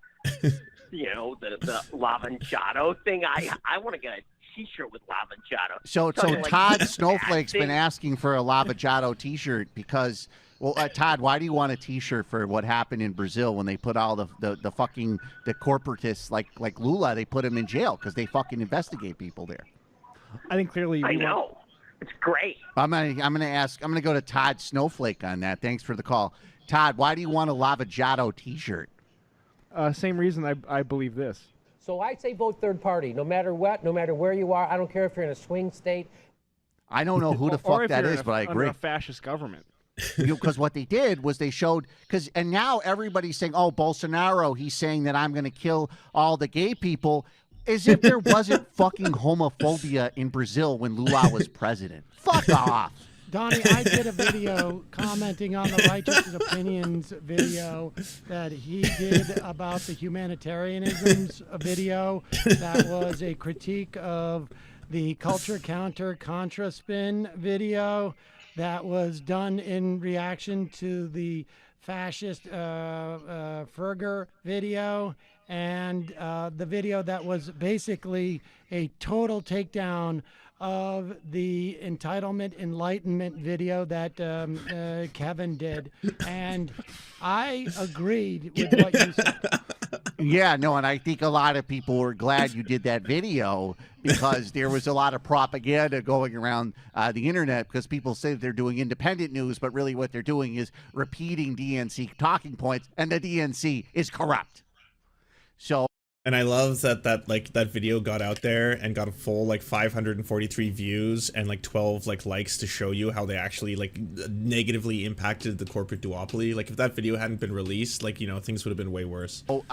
you know, the Lavanjato thing. I want to get a T-shirt with Lavanjato. So Something like Todd that Snowflake's been thing. asking for a Lavanjato T-shirt because, well, Todd, why do you want a T-shirt for what happened in Brazil when they put all the fucking the corporatists like Lula? They put him in jail because they fucking investigate people there. I think clearly I know. It's great. I'm gonna go to Todd Snowflake on that. Thanks for the call, Todd. Why do you want a Lavanjato T-shirt? Same reason I believe this. So I say vote third party, no matter what, no matter where you are. I don't care if you're in a swing state. I don't know who the Or fuck if that you're is, but I under agree. a fascist government. Because what they did was they showed, and now everybody's saying, oh, Bolsonaro, he's saying that I'm going to kill all the gay people, as if there wasn't fucking homophobia in Brazil when Lula was president. Fuck off. Donnie, I did a video commenting on the Righteous Opinions video that he did about the humanitarianism's video that was a critique of the culture counter contra spin video that was done in reaction to the fascist Ferger video and the video that was basically a total takedown of the entitlement enlightenment video that Kevin did, and I agreed with what you said. Yeah, no, and I think a lot of people were glad you did that video because there was a lot of propaganda going around the internet because people say they're doing independent news, but really what they're doing is repeating DNC talking points, and the DNC is corrupt. So. And I love that video got out there and got a full 543 views and 12 likes to show you how they actually negatively impacted the corporate duopoly. If that video hadn't been released, things would have been way worse. Oh,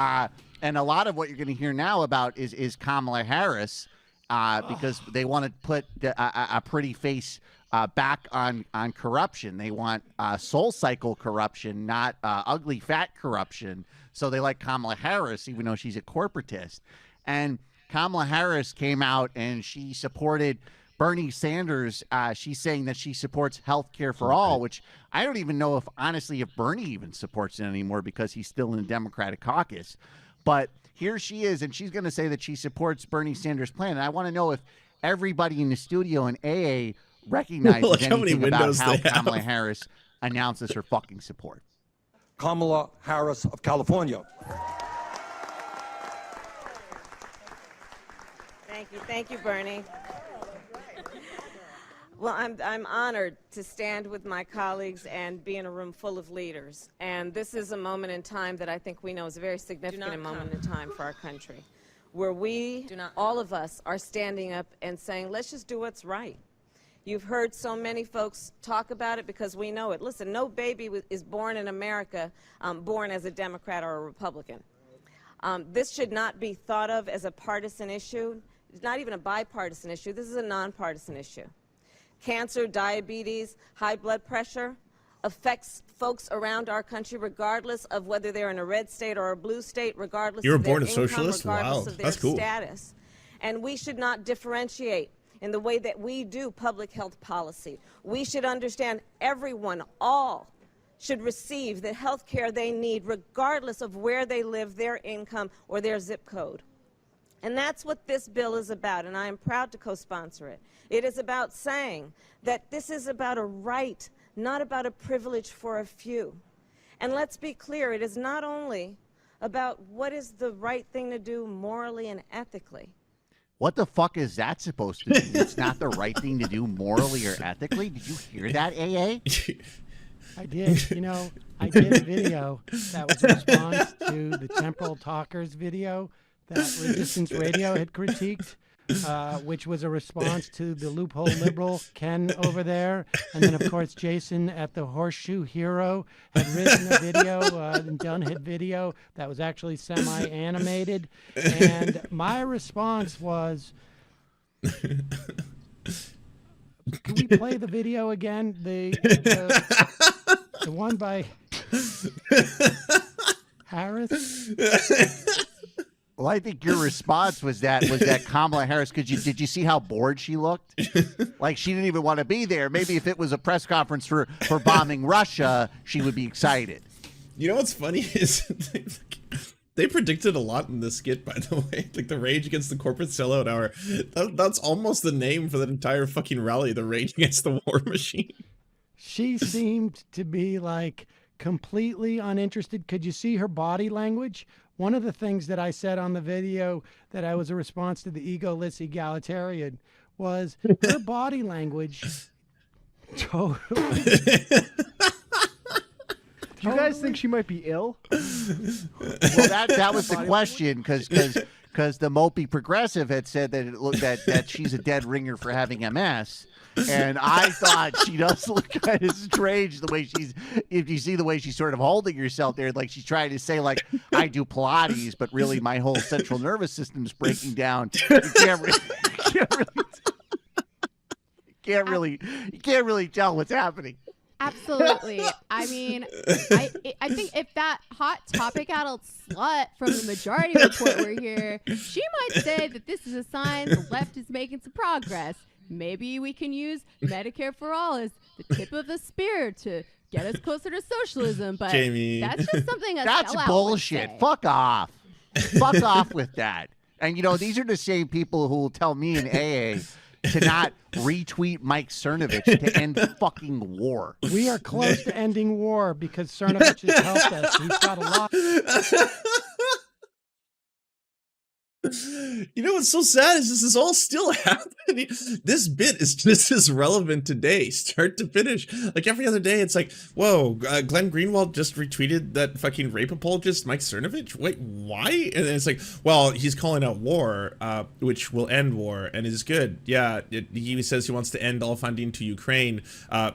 and a lot of what you're going to hear now about is Kamala Harris because they want to put a pretty face back on corruption. They want soul cycle corruption, not ugly fat corruption. So they like Kamala Harris, even though she's a corporatist. And Kamala Harris came out and she supported Bernie Sanders. She's saying that she supports health care for all, which I don't even know if Bernie even supports it anymore because he's still in the Democratic caucus. But here she is, and she's going to say that she supports Bernie Sanders' plan. And I want to know if everybody in the studio in AA recognizes anything about how Kamala Harris announces her fucking support. Kamala Harris of California. Thank you, Bernie. Well, I'm honored to stand with my colleagues and be in a room full of leaders. And this is a moment in time that I think we know is a very significant moment in time for our country, where all of us are standing up and saying, let's just do what's right. You've heard so many folks talk about it because we know it. Listen, no baby is born in America born as a Democrat or a Republican. This should not be thought of as a partisan issue. It's not even a bipartisan issue. This is a nonpartisan issue. Cancer, diabetes, high blood pressure affects folks around our country regardless of whether they're in a red state or a blue state, regardless You were of their born a income, socialist? regardless Wow, of their that's cool. status. And we should not differentiate in the way that we do public health policy. We should understand everyone, all, should receive the health care they need regardless of where they live, their income, or their zip code. And that's what this bill is about, and I am proud to co-sponsor it. It is about saying that this is about a right, not about a privilege for a few. And let's be clear, it is not only about what is the right thing to do morally and ethically. What the fuck is that supposed to be? It's not the right thing to do morally or ethically? Did you hear that, AA? I did. I did a video that was a response to the Temporal Talkers video that Resistance Radio had critiqued, which was a response to the loophole liberal Ken over there. And then, of course, Jason at the Horseshoe Hero had written a video, and done hit video that was actually semi-animated. And my response was, Can we play the video again? The one by Harris. Well, I think your response was that Kamala Harris. Did you see how bored she looked? Like she didn't even want to be there. Maybe if it was a press conference for bombing Russia, she would be excited. You know what's funny is they predicted a lot in this skit, by the way. Like the Rage Against the Corporate Sellout Hour. That's almost the name for that entire fucking rally, the Rage Against the War Machine. She seemed to be like completely uninterested. Could you see her body language? One of the things that I said on the video that I was a response to the egoless egalitarian was her body language totally. Do you guys think she might be ill? Well, that was the question, because the mopey progressive had said that it looked that she's a dead ringer for having MS, and I thought she does look kind of strange the way if you see the way she's sort of holding herself there, like she's trying to say like I do Pilates, but really my whole central nervous system is breaking down. You can't really tell what's happening. Absolutely. I mean, I think if that hot topic adult slut from the Majority Report were here, she might say that this is a sign the left is making some progress. Maybe we can use Medicare for all as the tip of the spear to get us closer to socialism. But Jamie. That's just something That's sellout bullshit. would say. Fuck off. Fuck off with that. And, these are the same people who will tell me in AA to not retweet Mike Cernovich to end fucking war. We are close to ending war because Cernovich has helped us. He's got a lot. You know what's so sad is this is all still happening. This bit is just as relevant today, start to finish. Like every other day, it's like, whoa, Glenn Greenwald just retweeted that fucking rape apologist Mike Cernovich. Wait, why? And then it's like, well, he's calling out war, which will end war and is good. Yeah, he says he wants to end all funding to Ukraine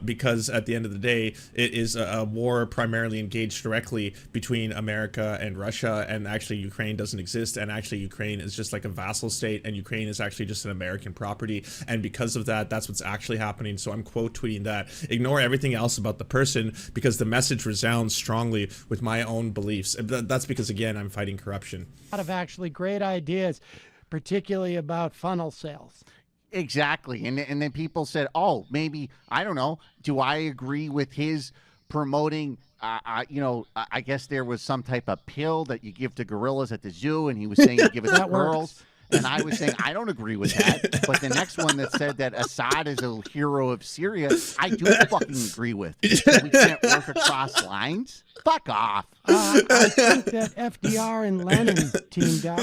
because at the end of the day, it is a war primarily engaged directly between America and Russia, and actually Ukraine doesn't exist, and actually Ukraine is just like a vassal state, and Ukraine is actually just an American property, and because of that, that's what's actually happening. So I'm quote tweeting that. Ignore everything else about the person because the message resounds strongly with my own beliefs. That's because, again, I'm fighting corruption. A lot of actually great ideas, particularly about funnel sales. Exactly. And then people said, oh, maybe, I don't know, do I agree with his promoting I guess there was some type of pill that you give to gorillas at the zoo, and he was saying you give it to girls. And I was saying, I don't agree with that. But the next one that said that Assad is a hero of Syria, I do fucking agree with. We can't work across lines? Fuck off. I think that FDR and Lenin teamed up.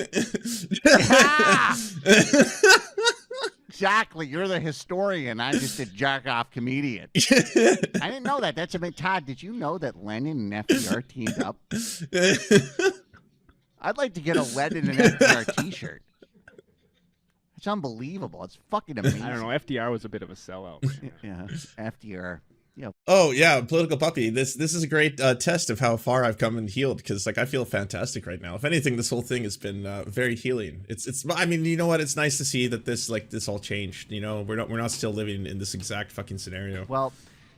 Exactly. You're the historian. I'm just a jack-off comedian. I didn't know that. Todd, did you know that Lenin and FDR teamed up? I'd like to get a Lenin and FDR t-shirt. It's unbelievable. It's fucking amazing. I don't know. FDR was a bit of a sellout. Yeah, FDR. Yeah. Oh yeah, political puppy. This is a great test of how far I've come and healed, because I feel fantastic right now. If anything, this whole thing has been very healing. It's. I mean, you know what? It's nice to see that this all changed. We're not still living in this exact fucking scenario. Well,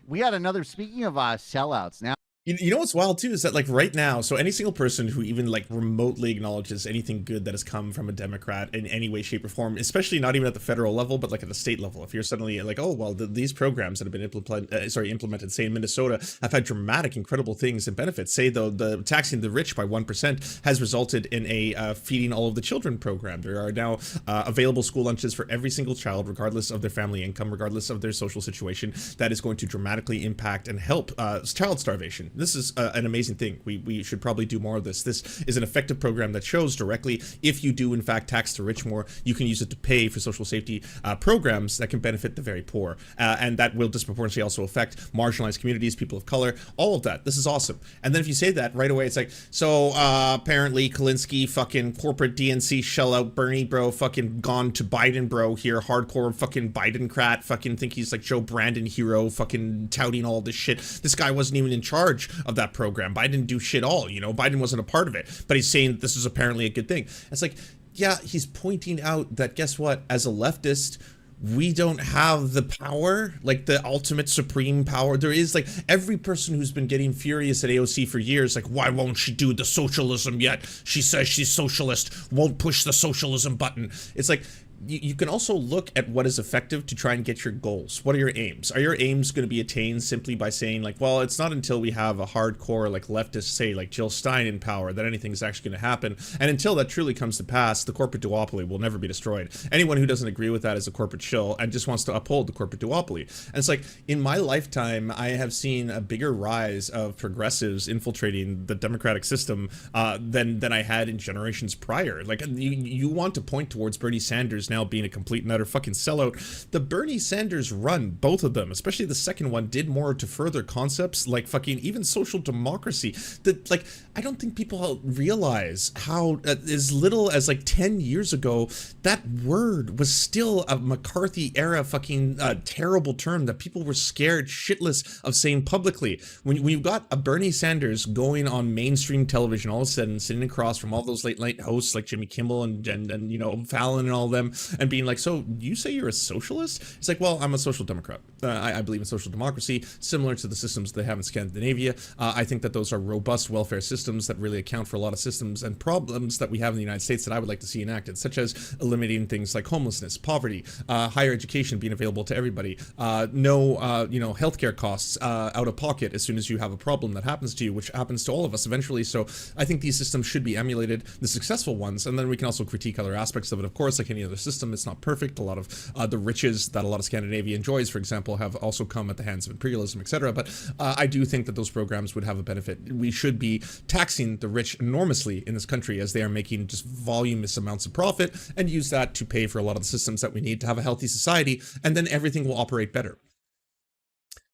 we had another. Speaking of sellouts, now. You know what's wild too is that right now, so any single person who even remotely acknowledges anything good that has come from a Democrat in any way, shape, or form, especially not even at the federal level, but at the state level, if you're suddenly oh well, these programs that have been implemented, say in Minnesota, have had dramatic, incredible things and benefits. Say the taxing the rich by 1% has resulted in a feeding all of the children program. There are now available school lunches for every single child, regardless of their family income, regardless of their social situation. That is going to dramatically impact and help child starvation. This is an amazing thing. We should probably do more of this. This is an effective program that shows directly if you do in fact tax the rich more, you can use it to pay for social safety programs that can benefit the very poor, and that will disproportionately also affect marginalized communities, people of color, all of that. This is awesome. And then if you say that right away, it's like, so apparently Kalinske, fucking corporate DNC shell out Bernie bro, fucking gone to Biden bro here, hardcore fucking Biden-crat, fucking think he's like Joe Brandon hero, fucking touting all this shit. This guy wasn't even in charge of that program. Biden didn't do shit all, Biden wasn't a part of it, but he's saying this is apparently a good thing. It's like, yeah, he's pointing out that, guess what, as a leftist, we don't have the power, like the ultimate supreme power. There is like every person who's been getting furious at AOC for years, like, why won't she do the socialism yet? She says she's socialist, won't push the socialism button. It's like, you can also look at what is effective to try and get your goals. What are your aims? Are your aims going to be attained simply by saying like, well, it's not until we have a hardcore like leftist, say like Jill Stein in power, that anything's actually going to happen. And until that truly comes to pass, the corporate duopoly will never be destroyed. Anyone who doesn't agree with that is a corporate shill and just wants to uphold the corporate duopoly. And it's like, in my lifetime, I have seen a bigger rise of progressives infiltrating the democratic system than I had in generations prior. Like, you want to point towards Bernie Sanders now being a complete and utter fucking sellout. The Bernie Sanders run, both of them, especially the second one, did more to further concepts like fucking even social democracy. That, like, I don't think people realize how as little as like 10 years ago, that word was still a McCarthy era fucking terrible term that people were scared shitless of saying publicly. When you've got a Bernie Sanders going on mainstream television all of a sudden, sitting across from all those late night hosts like Jimmy Kimmel and you know, Fallon and all of them, and being like, so you say you're a socialist? It's like, well, I'm a social democrat. I believe in social democracy, similar to the systems they have in Scandinavia. I think that those are robust welfare systems that really account for a lot of systems and problems that we have in the United States that I would like to see enacted, such as eliminating things like homelessness, poverty, higher education being available to everybody, no, you know, healthcare costs out of pocket as soon as you have a problem that happens to you, which happens to all of us eventually. So I think these systems should be emulated, the successful ones, and then we can also critique other aspects of it. Of course, like any other system, it's not perfect. A lot of the riches that a lot of Scandinavia enjoys, for example, have also come at the hands of imperialism, etc. But I do think that those programs would have a benefit. We should be taxing the rich enormously in this country as they are making just voluminous amounts of profit, and use that to pay for a lot of the systems that we need to have a healthy society, and then everything will operate better.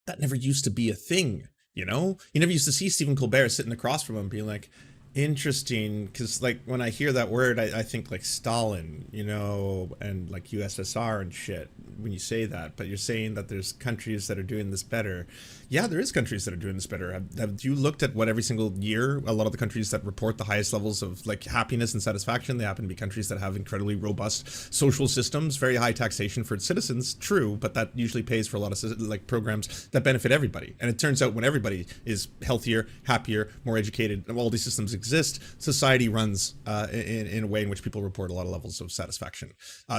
That never used to be a thing, you know? You never used to see Stephen Colbert sitting across from him being like, interesting, because like when I hear that word, I think like Stalin, you know, and like USSR and shit when you say that. But you're saying that there's countries that are doing this better. Yeah, there is countries that are doing this better. Have you looked at what every single year a lot of the countries that report the highest levels of like happiness and satisfaction, they happen to be countries that have incredibly robust social systems, very high taxation for its citizens, true, but that usually pays for a lot of like programs that benefit everybody. And it turns out when everybody is healthier, happier, more educated, and all these systems exist, society runs in a way in which people report a lot of levels of satisfaction.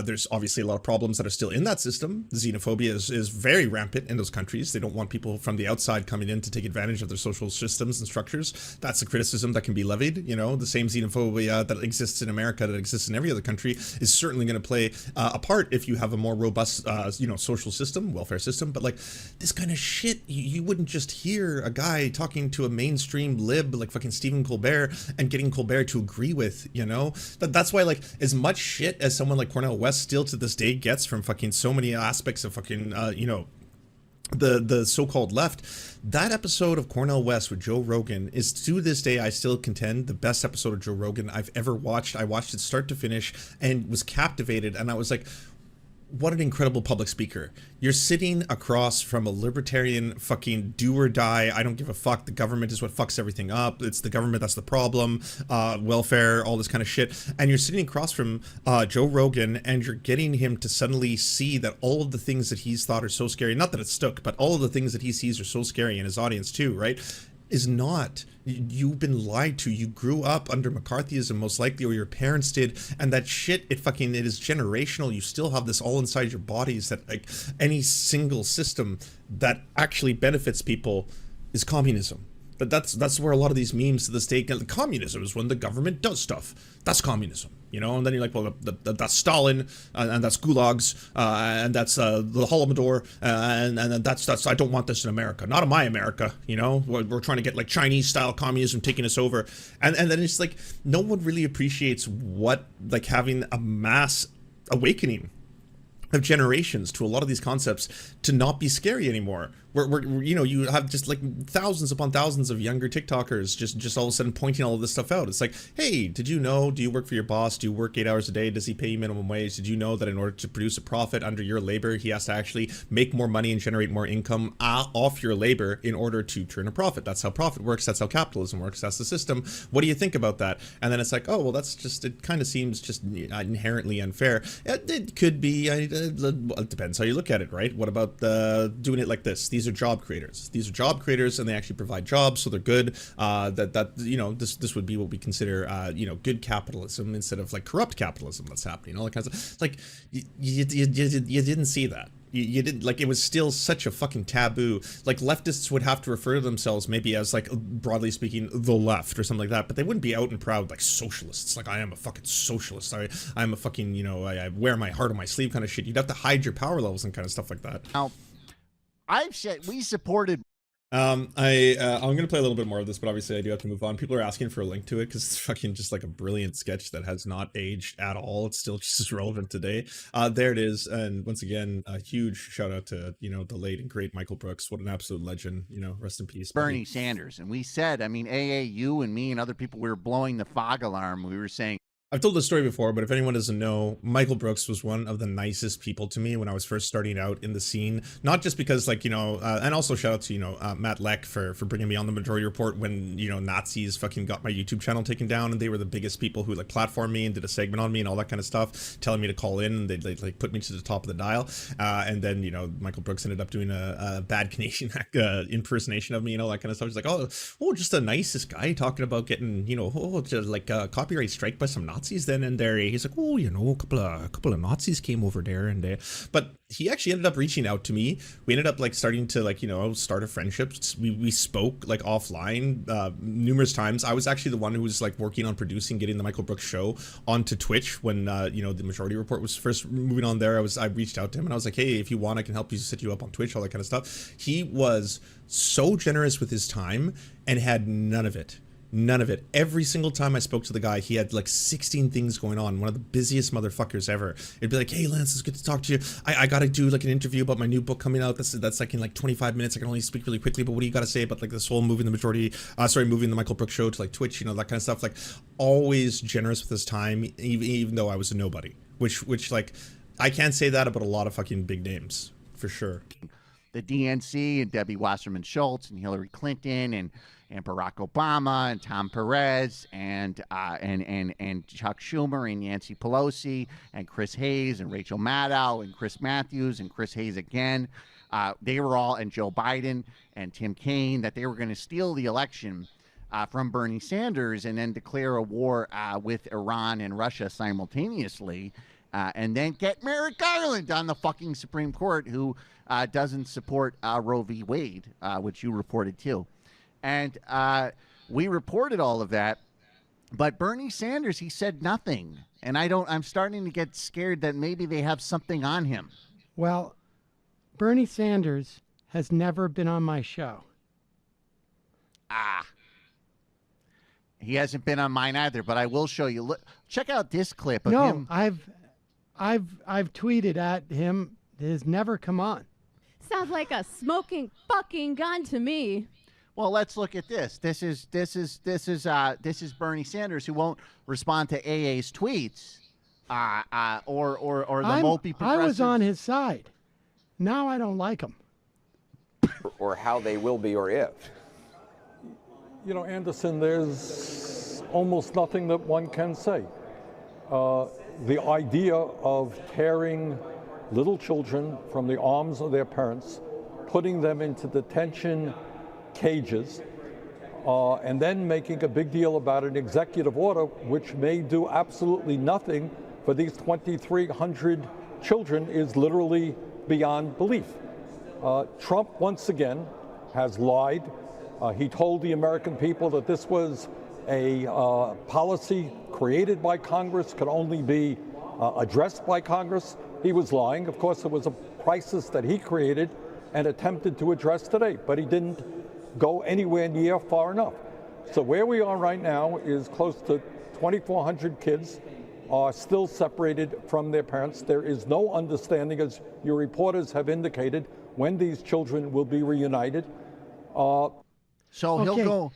There's obviously a lot of problems that are still in that system. Xenophobia is very rampant in those countries. They don't want people from the outside coming in to take advantage of their social systems and structures. That's a criticism that can be levied. You know, the same xenophobia that exists in America that exists in every other country is certainly going to play a part if you have a more robust, you know, social system, welfare system. But like this kind of shit, you wouldn't just hear a guy talking to a mainstream lib like fucking Stephen Colbert and getting Colbert to agree with, you know? That's why, like, as much shit as someone like Cornell West still to this day gets from fucking so many aspects of fucking, you know, the so-called left, that episode of Cornell West with Joe Rogan is, to this day, I still contend, the best episode of Joe Rogan I've ever watched. I watched it start to finish and was captivated, and I was like, what an incredible public speaker. You're sitting across from a libertarian fucking do or die, I don't give a fuck, the government is what fucks everything up, it's the government that's the problem, welfare, all this kind of shit. And you're sitting across from Joe Rogan, and you're getting him to suddenly see that all of the things that he's thought are so scary, not that it's stuck, but all of the things that he sees are so scary in his audience too, right? Is not. You've been lied to. You grew up under McCarthyism most likely, or your parents did, and that shit, it is generational. You still have this all inside your bodies, that like any single system that actually benefits people is communism. But that's where a lot of these memes to this day get. Communism is when the government does stuff. That's communism, you know. And then you're like, well, that's Stalin, and that's gulags, and that's the Holodomor, and that's I don't want this in America. Not in my America, you know. We're trying to get like Chinese style communism taking us over, and then it's like no one really appreciates what like having a mass awakening of generations to a lot of these concepts to not be scary anymore where you know, you have just like thousands upon thousands of younger TikTokers just all of a sudden pointing all of this stuff out. It's like, hey, did you know? Do you work for your boss? Do you work 8 hours a day? Does he pay you minimum wage? Did you know that in order to produce a profit under your labor, he has to actually make more money and generate more income off your labor in order to turn a profit? That's how profit works. That's how capitalism works. That's the system. What do you think about that? And then it's like, oh, well, that's just, it kind of seems just inherently unfair. It could be, it depends how you look at it, right? What about doing it like this? These are job creators. These are job creators, and they actually provide jobs, so they're good. That you know, this would be what we consider you know, good capitalism instead of like corrupt capitalism that's happening. All that kinds of, like, you didn't see that. You didn't, like, it was still such a fucking taboo. Like, leftists would have to refer to themselves maybe as, like, broadly speaking, the left or something like that, but they wouldn't be out and proud like socialists. Like, I am a fucking socialist. I'm a fucking, you know, I wear my heart on my sleeve kind of shit. You'd have to hide your power levels and kind of stuff like that. Now, I've said we supported. I'm gonna play a little bit more of this, but obviously I do have to move on. People are asking for a link to it because it's fucking just like a brilliant sketch that has not aged at all. It's still just as relevant today. There it is. And once again, a huge shout out to, you know, the late and great Michael Brooks. What an absolute legend. You know, rest in peace. Bernie Sanders. And we said, I mean, you and me and other people, we were blowing the fog alarm. We were saying, I've told this story before, but if anyone doesn't know, Michael Brooks was one of the nicest people to me when I was first starting out in the scene. Not just because, like, you know, and also shout out to, you know, Matt Leck for bringing me on the Majority Report when, you know, Nazis fucking got my YouTube channel taken down, and they were the biggest people who like platformed me and did a segment on me and all that kind of stuff, telling me to call in, and they'd like put me to the top of the dial. And then, you know, Michael Brooks ended up doing a bad Canadian impersonation of me and all that kind of stuff. He's like, oh, just the nicest guy talking about getting, you know, just like copyright strike by some Nazis then and there. He's like, oh, you know, a couple of Nazis came over there, and but he actually ended up reaching out to me. We ended up like starting to, like, you know, start a friendship. We spoke like offline numerous times. I was actually the one who was like working on producing getting the Michael Brooks show onto Twitch when you know, the Majority Report was first moving on there. I reached out to him and I was like, hey, if you want, I can help you set you up on Twitch, all that kind of stuff. He was so generous with his time and had none of it. None of it. Every single time I spoke to the guy, he had like 16 things going on. One of the busiest motherfuckers ever. It'd be like, hey, Lance, it's good to talk to you. I got to do like an interview about my new book coming out. That's like in like 25 minutes. I can only speak really quickly, but what do you got to say about like this whole moving the Michael Brooks show to like Twitch, you know, that kind of stuff. Like, always generous with his time, even though I was a nobody, which like, I can't say that about a lot of fucking big names for sure. The DNC and Debbie Wasserman Schultz and Hillary Clinton and Barack Obama and Tom Perez and Chuck Schumer and Nancy Pelosi and Chris Hayes and Rachel Maddow and Chris Matthews and Chris Hayes again. They were all, and Joe Biden and Tim Kaine, that they were going to steal the election from Bernie Sanders and then declare a war with Iran and Russia simultaneously, and then get Merrick Garland on the fucking Supreme Court, who doesn't support Roe v. Wade, which you reported too. And we reported all of that, but Bernie Sanders, he said nothing. And I'm starting to get scared that maybe they have something on him. Well, Bernie Sanders has never been on my show. He hasn't been on mine either, but I will show you. Look, check out this clip of him. I've tweeted at him. It has never come on. Sounds like a smoking fucking gun to me. Well, let's look at this. This is Bernie Sanders, who won't respond to AA's tweets, or the mopey progressive. I was on his side. Now I don't like him. Or how they will be, or if. You know, Anderson, there's almost nothing that one can say. The idea of tearing little children from the arms of their parents, putting them into detention cages, and then making a big deal about an executive order which may do absolutely nothing for these 2,300 children is literally beyond belief. Trump, once again, has lied. He told the American people that this was a policy created by Congress, could only be addressed by Congress. He was lying. Of course, it was a crisis that he created and attempted to address today, but he didn't go anywhere near far enough. So where we are right now is close to 2,400 kids are still separated from their parents. There is no understanding, as your reporters have indicated, when these children will be reunited. So he'll go.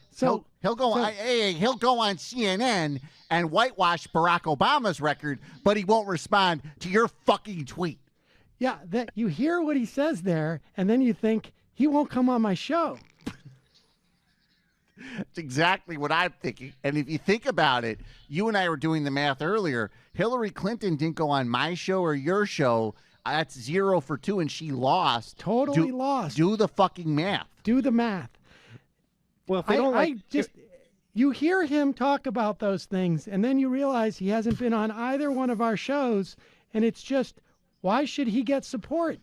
He'll go on CNN and whitewash Barack Obama's record, but he won't respond to your fucking tweet. Yeah, that you hear what he says there, and then you think he won't come on my show. That's exactly what I'm thinking. And if you think about it, you and I were doing the math earlier. Hillary Clinton didn't go on my show or your show. That's 0 for 2, and she lost. Totally lost. Do the fucking math. Do the math. Well, if they don't like... You hear him talk about those things, and then you realize he hasn't been on either one of our shows, and it's just, why should he get support?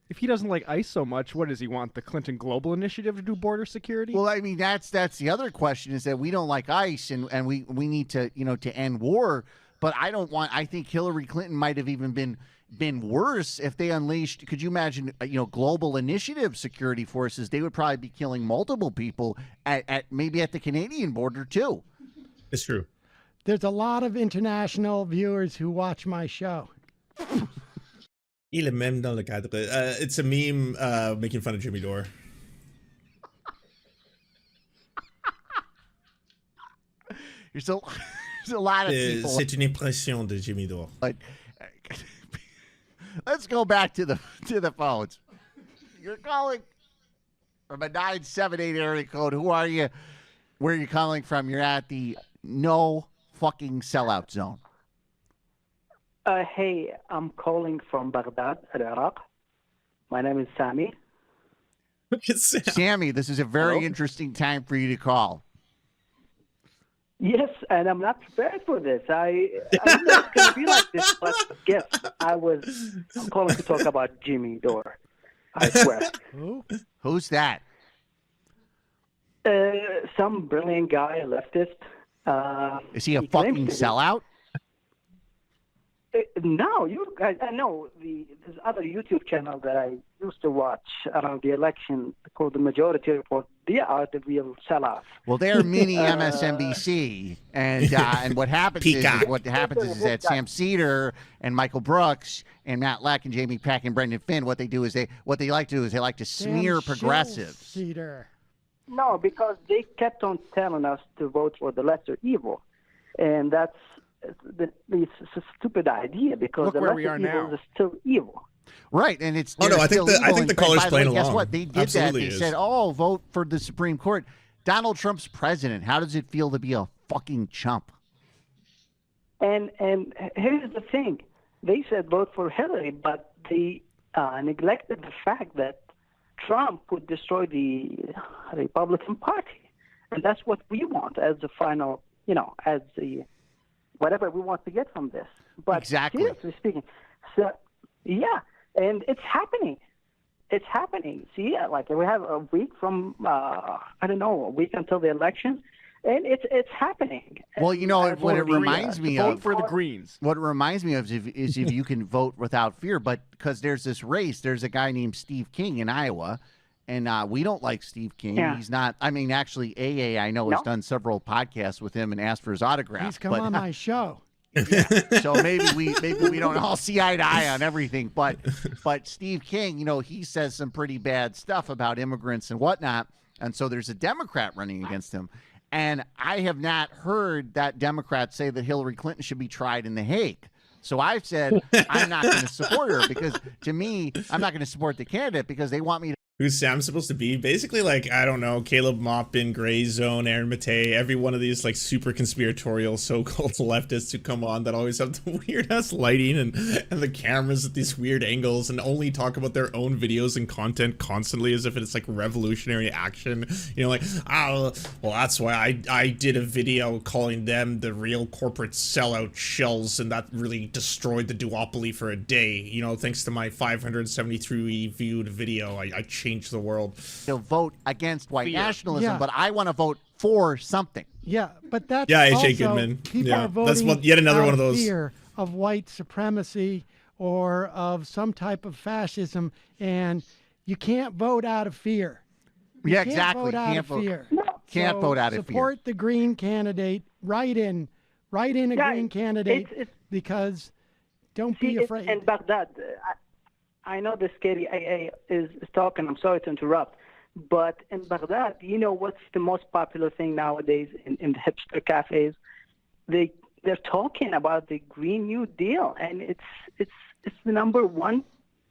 If he doesn't like ICE so much, what does he want? The Clinton Global Initiative to do border security? Well, I mean, that's the other question, is that we don't like ICE, and we need to, to end war. But I think Hillary Clinton might have even been worse if they unleashed. Could you imagine, global initiative security forces? They would probably be killing multiple people at maybe at the Canadian border too. It's true. There's a lot of international viewers who watch my show. Il est même dans le cadre. It's a meme making fun of Jimmy Dore. There's a lot of people. C'est une impression de Jimmy Dore. But let's go back to the phones. You're calling from a 978 area code. Who are you? Where are you calling from? You're at the no fucking sellout zone. Hey, I'm calling from Baghdad, Iraq. My name is Sami. Sammy, this is a very interesting time for you to call. Yes, and I'm not prepared for this. I didn't know it's going to be like this, but guess I'm calling to talk about Jimmy Dore. I swear. Who's that? Some brilliant guy, a leftist. Is he a fucking sellout? No, I know there's other YouTube channel that I used to watch around the election called The Majority Report. They are the real sellouts. Well, they're mini MSNBC, and what happens is that Sam Cedar and Michael Brooks and Matt Leck and Jamie Pack and Brendan Finn, what they like to smear progressives. Cedar. No, because they kept on telling us to vote for the lesser evil, and that's it's a stupid idea because the lesser evil is still evil. Right, and it's I think the caller's playing along. Guess what? They did Absolutely that. They said, vote for the Supreme Court. Donald Trump's president. How does it feel to be a fucking chump? And here's the thing. They said vote for Hillary, but they neglected the fact that Trump would destroy the Republican Party. And that's what we want as the final, as the whatever we want to get from this. But exactly. Seriously speaking, so yeah, and it's happening. It's happening. See, like we have a week from a week until the election, and it's happening. Well, what it reminds me of. Vote for the Greens. What it reminds me of is if you can vote without fear, but because there's this race, there's a guy named Steve King in Iowa. And we don't like Steve King. Yeah. He's not. I mean, actually, AA, I know, has done several podcasts with him and asked for his autograph. He's come on my show. Yeah. So maybe we don't all see eye to eye on everything. But Steve King, he says some pretty bad stuff about immigrants and whatnot. And so there's a Democrat running against him. And I have not heard that Democrat say that Hillary Clinton should be tried in The Hague. So I've said I'm not going to support her because, to me, I'm not going to support the candidate because they want me to. Who's Sam supposed to be? Basically, like, I don't know, Caleb Maupin, Gray Zone, Aaron Matei, every one of these, like, super conspiratorial so-called leftists who come on that always have the weird-ass lighting and the cameras at these weird angles and only talk about their own videos and content constantly as if it's, like, revolutionary action. Like, well, that's why I did a video calling them the real corporate sellout shells, and that really destroyed the duopoly for a day. Thanks to my 573 viewed video, I changed the world. To vote against white nationalism, but I want to vote for something. Yeah, but that's H.A. Goodman. People are voting that's yet another one of those. Fear of white supremacy or of some type of fascism, and you can't vote out of fear. You can't exactly. Vote out of fear. Can't vote out of fear. Support the Green candidate. Write in a Green candidate because don't be afraid. And Baghdad, I know the scary AA is talking. I'm sorry to interrupt. But in Baghdad, you know what's the most popular thing nowadays in the hipster cafes? They're talking about the Green New Deal, and it's the number one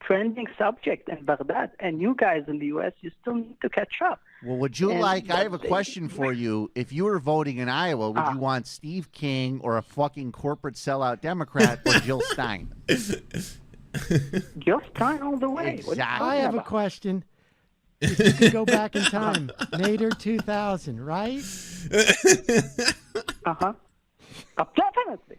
trending subject in Baghdad. And you guys in the U.S., you still need to catch up. Well, would you I have a question for you. If you were voting in Iowa, would you want Steve King or a fucking corporate sellout Democrat or Jill Stein? Jill Stein all the way. Exactly. I have a question. If you could go back in time, Nader 2000, right? Definitely.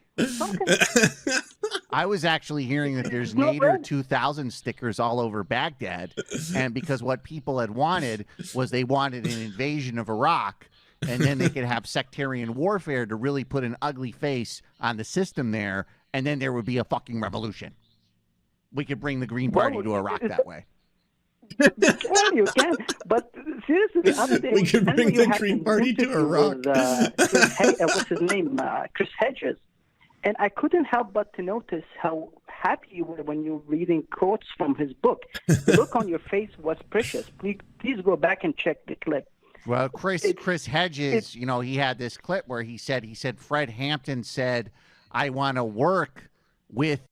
I was actually hearing that there's Nader 2000 stickers all over Baghdad, and because what people had wanted was they wanted an invasion of Iraq, and then they could have sectarian warfare to really put an ugly face on the system there, and then there would be a fucking revolution. We could bring the Green Party to Iraq that way. You can, but seriously, the other day we could bring the Green Party to Iraq. What's his name? Chris Hedges. And I couldn't help but to notice how happy you were when you were reading quotes from his book. The look on your face was precious. Please go back and check the clip. Well, Chris Hedges, you know, he had this clip where he said Fred Hampton said, "I want to work with."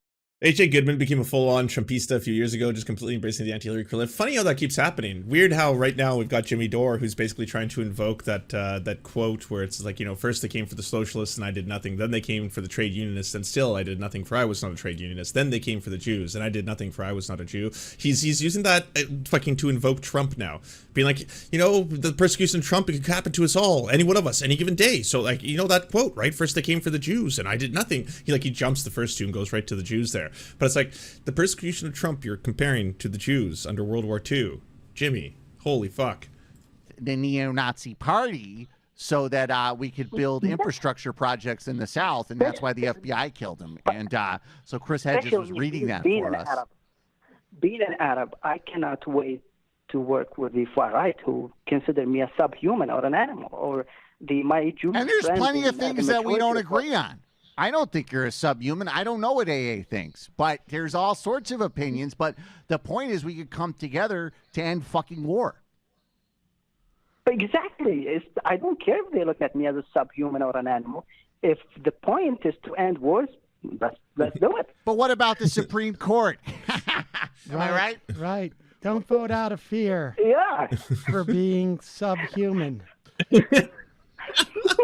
H.A. Goodman became a full-on Trumpista a few years ago, just completely embracing the anti-Hillary career. Funny how that keeps happening. Weird how right now we've got Jimmy Dore, who's basically trying to invoke that quote where it's like, you know, first they came for the socialists and I did nothing. Then they came for the trade unionists and still I did nothing, for I was not a trade unionist. Then they came for the Jews and I did nothing, for I was not a Jew. He's using that fucking to invoke Trump now, being like, you know, the persecution of Trump, it could happen to us all, any one of us, any given day. So like, you know that quote, right? First they came for the Jews and I did nothing. He jumps the first two and goes right to the Jews there. But it's like, the persecution of Trump you're comparing to the Jews under World War II. Jimmy, holy fuck. The neo-Nazi party so that we could build infrastructure projects in the South, and that's why the FBI killed him. And so Chris Hedges was reading that for us. Being an Arab, I cannot wait to work with the far right who consider me a subhuman or an animal, or my Jewish And there's friends plenty of in things the that we don't majority agree on. I don't think you're a subhuman. I don't know what AA thinks, but there's all sorts of opinions. But the point is we could come together to end fucking war. Exactly. I don't care if they look at me as a subhuman or an animal. If the point is to end wars, let's do it. But what about the Supreme Court? Am I right? Right. Don't vote out of fear. Yeah. For being subhuman.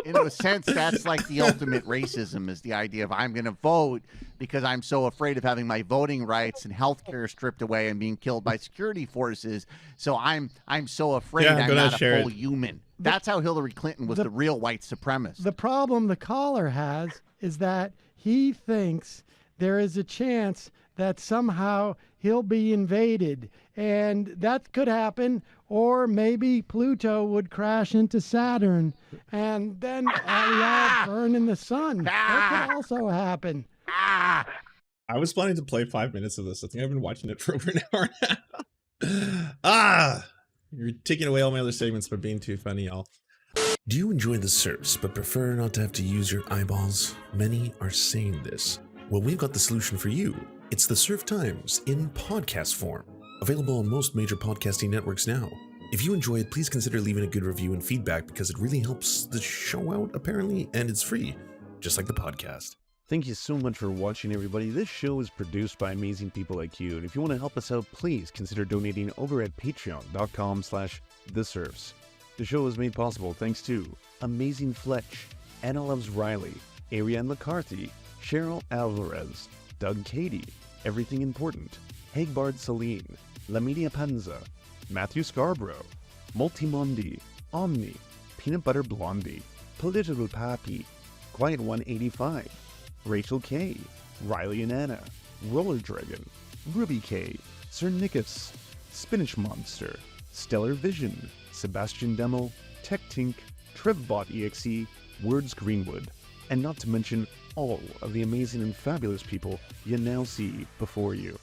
In a sense, that's like the ultimate racism, is the idea of I'm going to vote because I'm so afraid of having my voting rights and health care stripped away and being killed by security forces. So I'm so afraid I'm not a full human. That's how Hillary Clinton was the real white supremacist. The problem the caller has is that he thinks there is a chance that somehow he'll be invaded. And that could happen, or maybe Pluto would crash into Saturn, and then we all burn in the sun. That could also happen. I was planning to play 5 minutes of this. I think I've been watching it for over an hour now. You're taking away all my other segments by being too funny, y'all. Do you enjoy the Serfs, but prefer not to have to use your eyeballs? Many are saying this. Well, we've got the solution for you. It's the Serf Times in podcast form. Available on most major podcasting networks now. If you enjoy it, please consider leaving a good review and feedback because it really helps the show out, apparently, and it's free, just like the podcast. Thank you so much for watching, everybody. This show is produced by amazing people like you, and if you want to help us out, please consider donating over at patreon.com/theserfs. The show is made possible thanks to Amazing Fletch, Anna Loves Riley, Ariane McCarthy, Cheryl Alvarez, Doug Cady, Everything Important, Hagbard Celine, Laminia Panza, Matthew Scarborough, Multimondi, Omni, Peanut Butter Blondie, Political Pappy, Quiet 185, Rachel K, Riley and Anna, Roller Dragon, Ruby K, Sir Nickus, Spinach Monster, Stellar Vision, Sebastian Demo, Tech Tink, Trevbot EXE, Words Greenwood, and not to mention all of the amazing and fabulous people you now see before you.